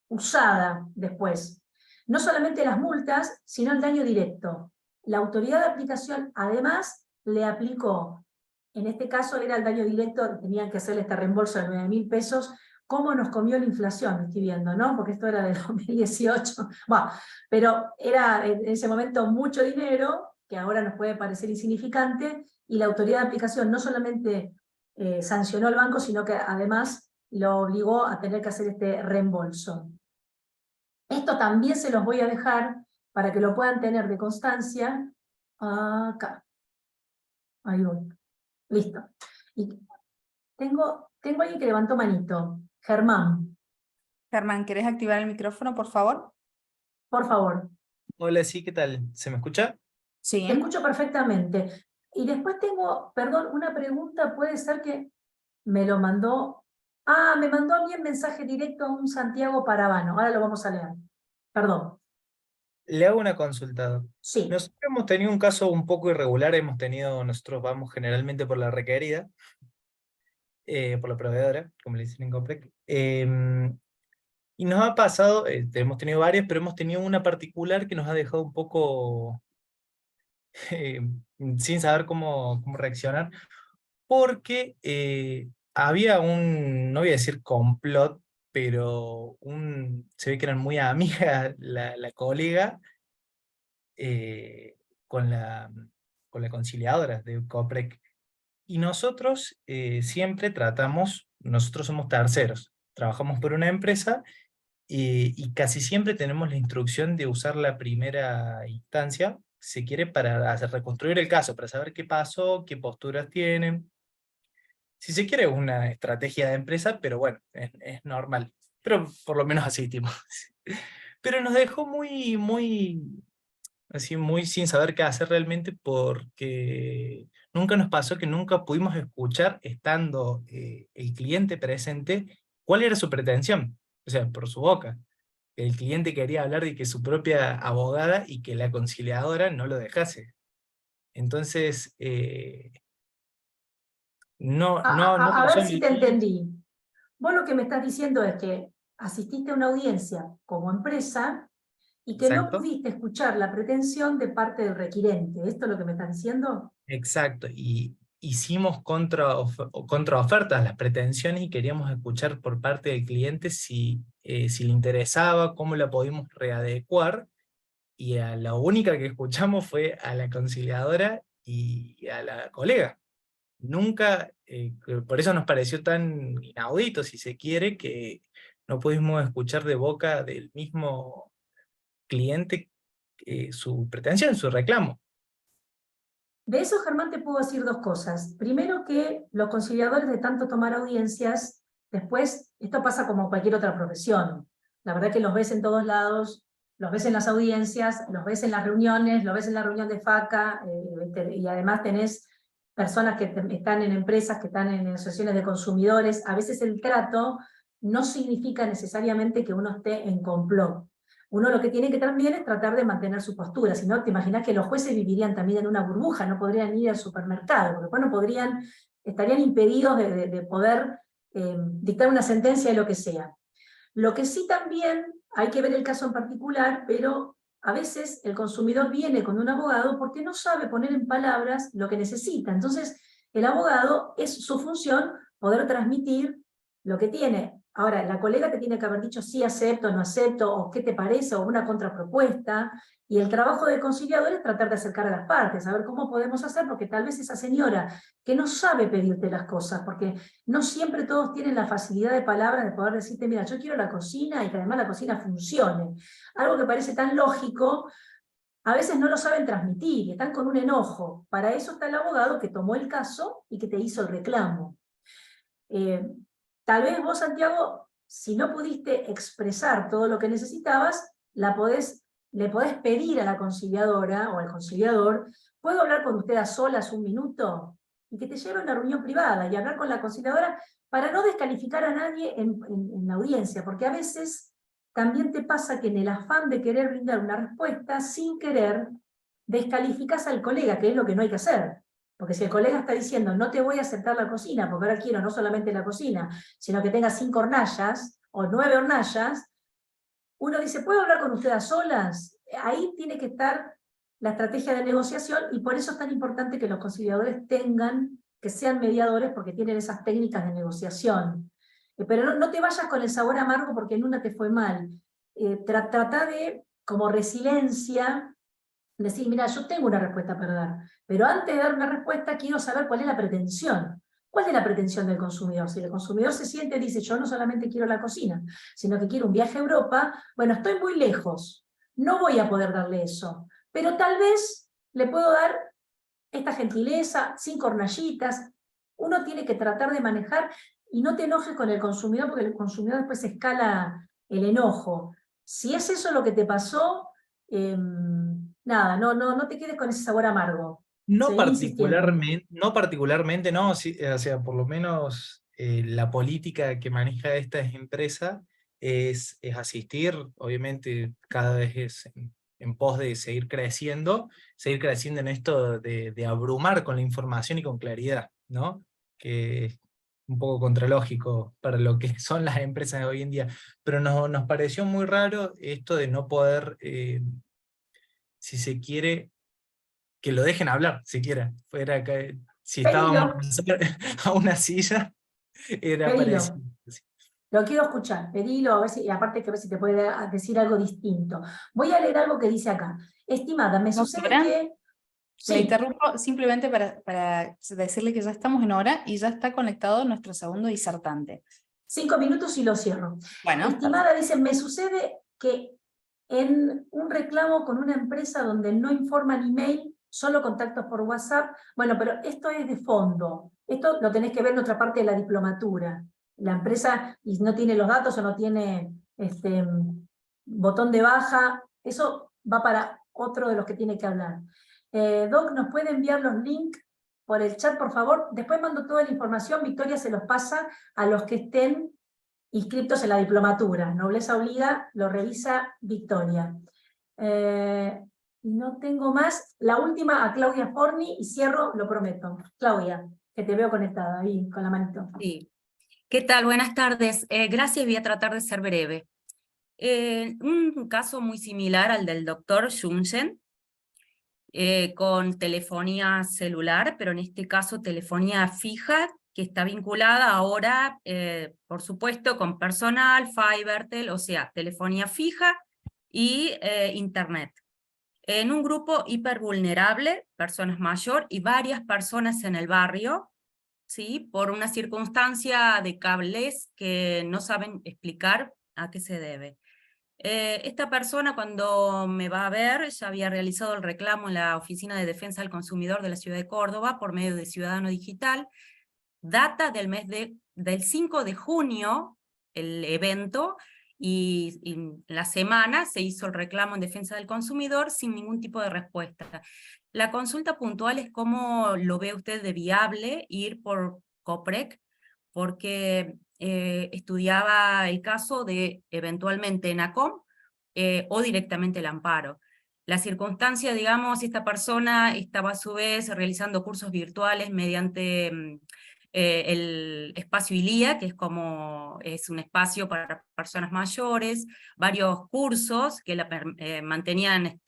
usada después. No solamente las multas, sino el daño directo. La autoridad de aplicación además le aplicó, en este caso era el daño directo, tenían que hacerle este reembolso de 9.000 pesos, cómo nos comió la inflación, estoy viendo, ¿no? Porque esto era del 2018, bueno, pero era en ese momento mucho dinero, que ahora nos puede parecer insignificante, y la autoridad de aplicación no solamente sancionó al banco, sino que además lo obligó a tener que hacer este reembolso. Esto también se los voy a dejar para que lo puedan tener de constancia. Acá. Ahí voy. Listo. Y tengo alguien que levantó manito. Germán.
Germán, ¿querés activar el micrófono, por favor?
Por favor.
Hola, sí, ¿qué tal? ¿Se me escucha?
Sí.
Te escucho perfectamente. Y después tengo, perdón, una pregunta, puede ser que me lo mandó. Ah, me mandó a mí el mensaje directo a un Santiago Paravano. Ahora lo vamos a leer. Perdón.
Le hago una consulta.
Sí.
Nosotros hemos tenido un caso un poco irregular, nosotros vamos generalmente por la requerida, por la proveedora, como le dicen en Coprec. Y nos ha pasado, hemos tenido varias, pero hemos tenido una particular que nos ha dejado un poco sin saber cómo reaccionar, porque había no voy a decir complot, pero se ve que eran muy amigas la colega con la conciliadora de Coprec. Y nosotros siempre nosotros somos terceros, trabajamos por una empresa y casi siempre tenemos la instrucción de usar la primera instancia, si se quiere, para reconstruir el caso, para saber qué pasó, qué posturas tienen. Si se quiere, una estrategia de empresa, pero bueno, es normal. Pero por lo menos asistimos. Pero nos dejó así muy sin saber qué hacer realmente, porque nunca nos pasó que nunca pudimos escuchar, estando el cliente presente, cuál era su pretensión, o sea, por su boca. El cliente quería hablar de que su propia abogada y que la conciliadora no lo dejase. Entonces, no
A
pasó
ver
en
si
el
te
cliente.
entendí. Vos lo que me estás diciendo es que asististe a una audiencia como empresa y que no
Exacto.
pudiste escuchar la pretensión de parte del requirente. ¿Esto es lo que me estás diciendo?
Exacto, y hicimos contraofertas, las pretensiones, y queríamos escuchar por parte del cliente si le interesaba, cómo la podíamos readecuar, y a la única que escuchamos fue a la conciliadora y a la colega. Nunca, por eso nos pareció tan inaudito, si se quiere, que no pudimos escuchar de boca del mismo cliente su pretensión, su reclamo.
De eso, Germán, te puedo decir dos cosas. Primero, que los conciliadores, de tanto tomar audiencias, después, esto pasa como cualquier otra profesión. La verdad que los ves en todos lados, los ves en las audiencias, los ves en las reuniones, los ves en la reunión de FACA, y además tenés personas que están en empresas, que están en asociaciones de consumidores. A veces el trato no significa necesariamente que uno esté en complot. Uno lo que tiene que también es tratar de mantener su postura, si no, te imaginas que los jueces vivirían también en una burbuja, no podrían ir al supermercado, porque después no podrían, estarían impedidos de poder dictar una sentencia de lo que sea. Lo que sí también, hay que ver el caso en particular, pero a veces el consumidor viene con un abogado porque no sabe poner en palabras lo que necesita. Entonces, el abogado, es su función poder transmitir lo que tiene. Ahora, la colega te tiene que haber dicho sí acepto, no acepto, o qué te parece, o una contrapropuesta, y el trabajo del conciliador es tratar de acercar a las partes, a ver cómo podemos hacer, porque tal vez esa señora que no sabe pedirte las cosas, porque no siempre todos tienen la facilidad de palabras de poder decirte, mira, yo quiero la cocina y que además la cocina funcione. Algo que parece tan lógico, a veces no lo saben transmitir, están con un enojo. Para eso está el abogado que tomó el caso y que te hizo el reclamo. Tal vez vos, Santiago, si no pudiste expresar todo lo que necesitabas, le podés pedir a la conciliadora o al conciliador, ¿puedo hablar con usted a solas un minuto? Y que te lleve a una reunión privada y hablar con la conciliadora para no descalificar a nadie en la audiencia, porque a veces también te pasa que en el afán de querer brindar una respuesta, sin querer, descalificas al colega, que es lo que no hay que hacer. Porque si el colega está diciendo, no te voy a aceptar la cocina, porque ahora quiero no solamente la cocina, sino que tenga 5 hornallas o 9 hornallas, uno dice, ¿puedo hablar con usted a solas? Ahí tiene que estar la estrategia de negociación, y por eso es tan importante que los conciliadores que sean mediadores, porque tienen esas técnicas de negociación. Pero no te vayas con el sabor amargo porque en una te fue mal. Trata de, como resiliencia, decir, mira, yo tengo una respuesta para dar, pero antes de dar una respuesta quiero saber cuál es la pretensión. ¿Cuál es la pretensión del consumidor? Si el consumidor se siente y dice, yo no solamente quiero la cocina, sino que quiero un viaje a Europa, bueno, estoy muy lejos, no voy a poder darle eso, pero tal vez le puedo dar esta gentileza, 5 hornallitas. Uno tiene que tratar de manejar, y no te enojes con el consumidor, porque el consumidor después escala el enojo. Si es eso lo que te pasó, nada, no te quedes con ese sabor amargo.
No
Seguí insistiendo.
particularmente, no, sí, o sea, por lo menos la política que maneja esta empresa es asistir, obviamente cada vez es en pos de seguir creciendo en esto de abrumar con la información y con claridad, ¿no? Que es un poco contralógico para lo que son las empresas de hoy en día, pero nos pareció muy raro esto de no poder, si se quiere, que lo dejen hablar, siquiera. Si estábamos
Pedilo,
a una silla, era
pedilo.
parecido.
Lo quiero escuchar, pedilo, a ver si, y aparte que a ver si te puede decir algo distinto. Voy a leer algo que dice acá. Estimada, me sucede
Doctora,
que...
la
Sí,
interrumpo simplemente para decirle que ya estamos en hora y ya está conectado nuestro segundo disertante.
5 minutos y lo cierro.
Bueno,
Estimada, dice, me sucede que en un reclamo con una empresa donde no informan email, solo contactos por WhatsApp, bueno, pero esto es de fondo. Esto lo tenés que ver en otra parte de la diplomatura. La empresa y no tiene los datos o no tiene botón de baja, eso va para otro de los que tiene que hablar. Doc, ¿nos puede enviar los links por el chat, por favor? Después mando toda la información, Victoria se los pasa a los que estén inscriptos en la diplomatura. Nobleza Obliga, lo revisa Victoria. No tengo más. La última a Claudia Forni y cierro, lo prometo. Claudia, que te veo conectada ahí con la manito.
Sí. ¿Qué tal? Buenas tardes. Gracias, voy a tratar de ser breve. Un caso muy similar al del doctor Junchen, con telefonía celular, pero en este caso telefonía fija, que está vinculada ahora, por supuesto, con personal, Fibertel, o sea, telefonía fija y internet. En un grupo hipervulnerable, personas mayores y varias personas en el barrio, ¿sí? Por una circunstancia de cables que no saben explicar a qué se debe. Esta persona, cuando me va a ver, ya había realizado el reclamo en la Oficina de Defensa del Consumidor de la ciudad de Córdoba por medio de Ciudadano Digital. Data del 5 de junio el evento, y la semana se hizo el reclamo en defensa del consumidor sin ningún tipo de respuesta. La consulta puntual es cómo lo ve usted de viable ir por COPREC, porque estudiaba el caso de eventualmente ENACOM o directamente el amparo. La circunstancia, digamos, esta persona estaba a su vez realizando cursos virtuales mediante el espacio ILIA, que es un espacio para personas mayores, varios cursos que mantenían,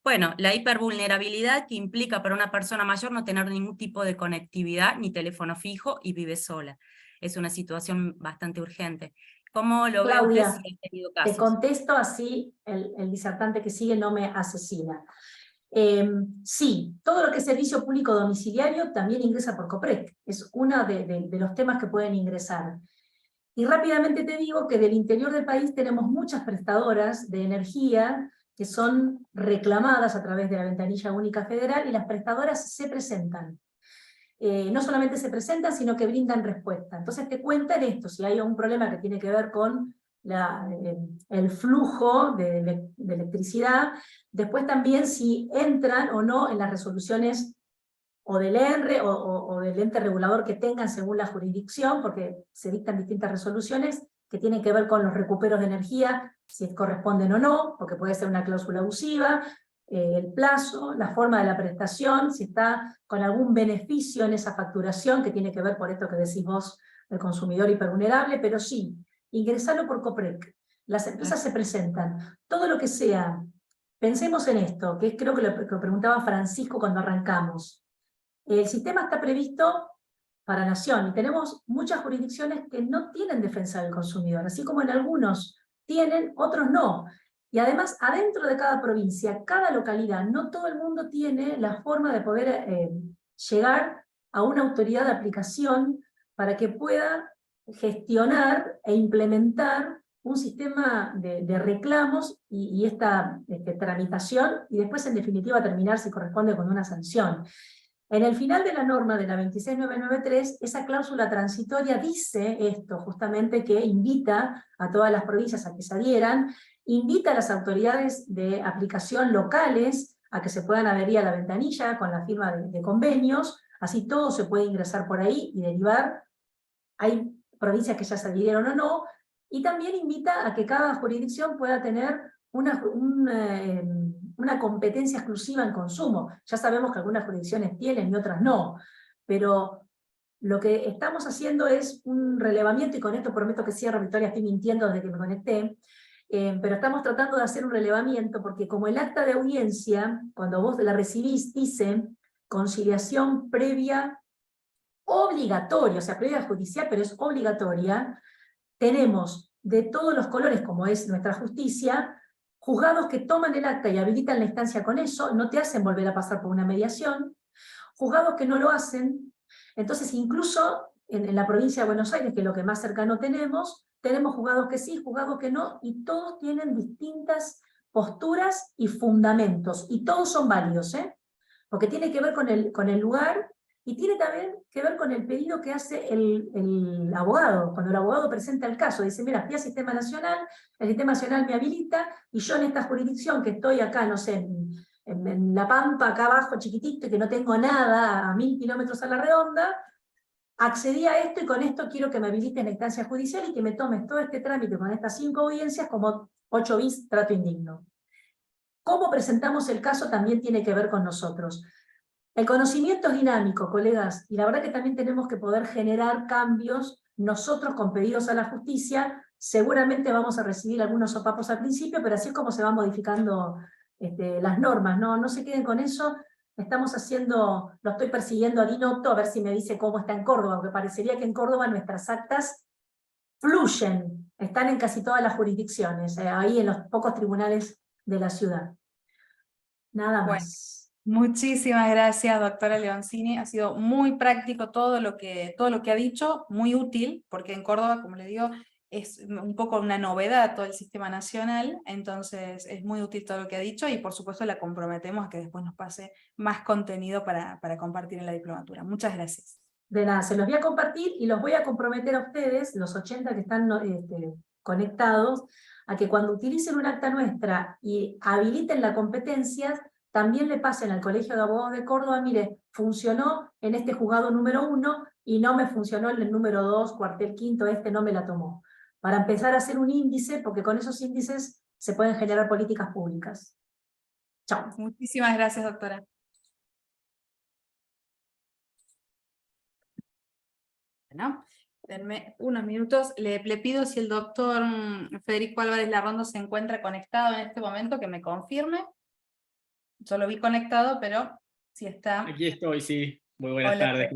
bueno, la hipervulnerabilidad que implica para una persona mayor no tener ningún tipo de conectividad ni teléfono fijo y vive sola. Es una situación bastante urgente. ¿Cómo lo ve usted
Claudia,
si ha tenido
te
casos?
contesto así, el disertante que sigue no me asesina. Sí, todo lo que es servicio público domiciliario también ingresa por COPREC, es uno de los temas que pueden ingresar. Y rápidamente te digo que del interior del país tenemos muchas prestadoras de energía que son reclamadas a través de la ventanilla única federal y las prestadoras se presentan. No solamente se presentan, sino que brindan respuesta. Entonces te cuentan esto, si hay un problema que tiene que ver con el flujo de electricidad, después también si entran o no en las resoluciones o del ENRE o del ente regulador que tengan según la jurisdicción, porque se dictan distintas resoluciones que tienen que ver con los recuperos de energía, si corresponden o no, porque puede ser una cláusula abusiva, el plazo, la forma de la prestación, si está con algún beneficio en esa facturación, que tiene que ver por esto que decís vos, del consumidor hipervulnerable, pero sí, ingresarlo por COPREC. Las empresas se presentan. Todo lo que sea, pensemos en esto, que creo que lo preguntaba Francisco cuando arrancamos. El sistema está previsto para Nación, y tenemos muchas jurisdicciones que no tienen defensa del consumidor, así como en algunos tienen, otros no. Y además, adentro de cada provincia, cada localidad, no todo el mundo tiene la forma de poder llegar a una autoridad de aplicación para que pueda gestionar e implementar un sistema de reclamos y esta tramitación, y después en definitiva terminar si corresponde con una sanción. En el final de la norma de la 26993, esa cláusula transitoria dice esto, justamente, que invita a todas las provincias a que se adhieran, invita a las autoridades de aplicación locales a que se puedan adherir a la ventanilla con la firma de convenios, así todo se puede ingresar por ahí y derivar. Hay provincias que ya se adhirieron o no, y también invita a que cada jurisdicción pueda tener una competencia exclusiva en consumo. Ya sabemos que algunas jurisdicciones tienen y otras no, pero lo que estamos haciendo es un relevamiento, y con esto prometo que cierro, Victoria, estoy mintiendo desde que me conecté, pero estamos tratando de hacer un relevamiento, porque como el acta de audiencia, cuando vos la recibís, dice conciliación previa obligatoria, o sea, previa judicial, pero es obligatoria, tenemos de todos los colores, como es nuestra justicia, juzgados que toman el acta y habilitan la instancia con eso, no te hacen volver a pasar por una mediación, juzgados que no lo hacen. Entonces, incluso en la provincia de Buenos Aires, que es lo que más cercano tenemos juzgados que sí, juzgados que no, y todos tienen distintas posturas y fundamentos, y todos son válidos, porque tiene que ver con el lugar, y tiene también que ver con el pedido que hace el abogado. Cuando el abogado presenta el caso, dice, mira, fui al Sistema Nacional, el Sistema Nacional me habilita, y yo en esta jurisdicción que estoy acá, no sé, en La Pampa, acá abajo, chiquitito, y que no tengo nada a 1000 kilómetros a la redonda, accedí a esto, y con esto quiero que me habiliten la instancia judicial y que me tomes todo este trámite con estas 5 audiencias como 8 bis trato indigno. Cómo presentamos el caso también tiene que ver con nosotros. El conocimiento es dinámico, colegas, y la verdad que también tenemos que poder generar cambios nosotros con pedidos a la justicia. Seguramente vamos a recibir algunos sopapos al principio, pero así es como se van modificando las normas, no se queden con eso. Estamos haciendo, lo estoy persiguiendo a Dinotto a ver si me dice cómo está en Córdoba, porque parecería que en Córdoba nuestras actas fluyen, están en casi todas las jurisdicciones, ahí en los pocos tribunales de la ciudad. Nada más.
Muchísimas gracias, doctora Leoncini. Ha sido muy práctico todo lo que ha dicho, muy útil, porque en Córdoba, como le digo, es un poco una novedad todo el sistema nacional, entonces es muy útil todo lo que ha dicho, y por supuesto la comprometemos a que después nos pase más contenido para compartir en la diplomatura. Muchas gracias.
De nada, se los voy a compartir y los voy a comprometer a ustedes, los 80 que están conectados, a que cuando utilicen un acta nuestra y habiliten la competencia, también le pasen al Colegio de Abogados de Córdoba, mire, funcionó en este juzgado número 1 y no me funcionó en el número 2, cuartel quinto, no me la tomó. Para empezar a hacer un índice, porque con esos índices se pueden generar políticas públicas. Chao.
Muchísimas gracias, doctora. Bueno, denme unos minutos. Le pido si el doctor Federico Álvarez Larrondo se encuentra conectado en este momento, que me confirme. Yo lo vi conectado, pero si está...
Aquí estoy, sí. Muy buenas
Hola,
tardes.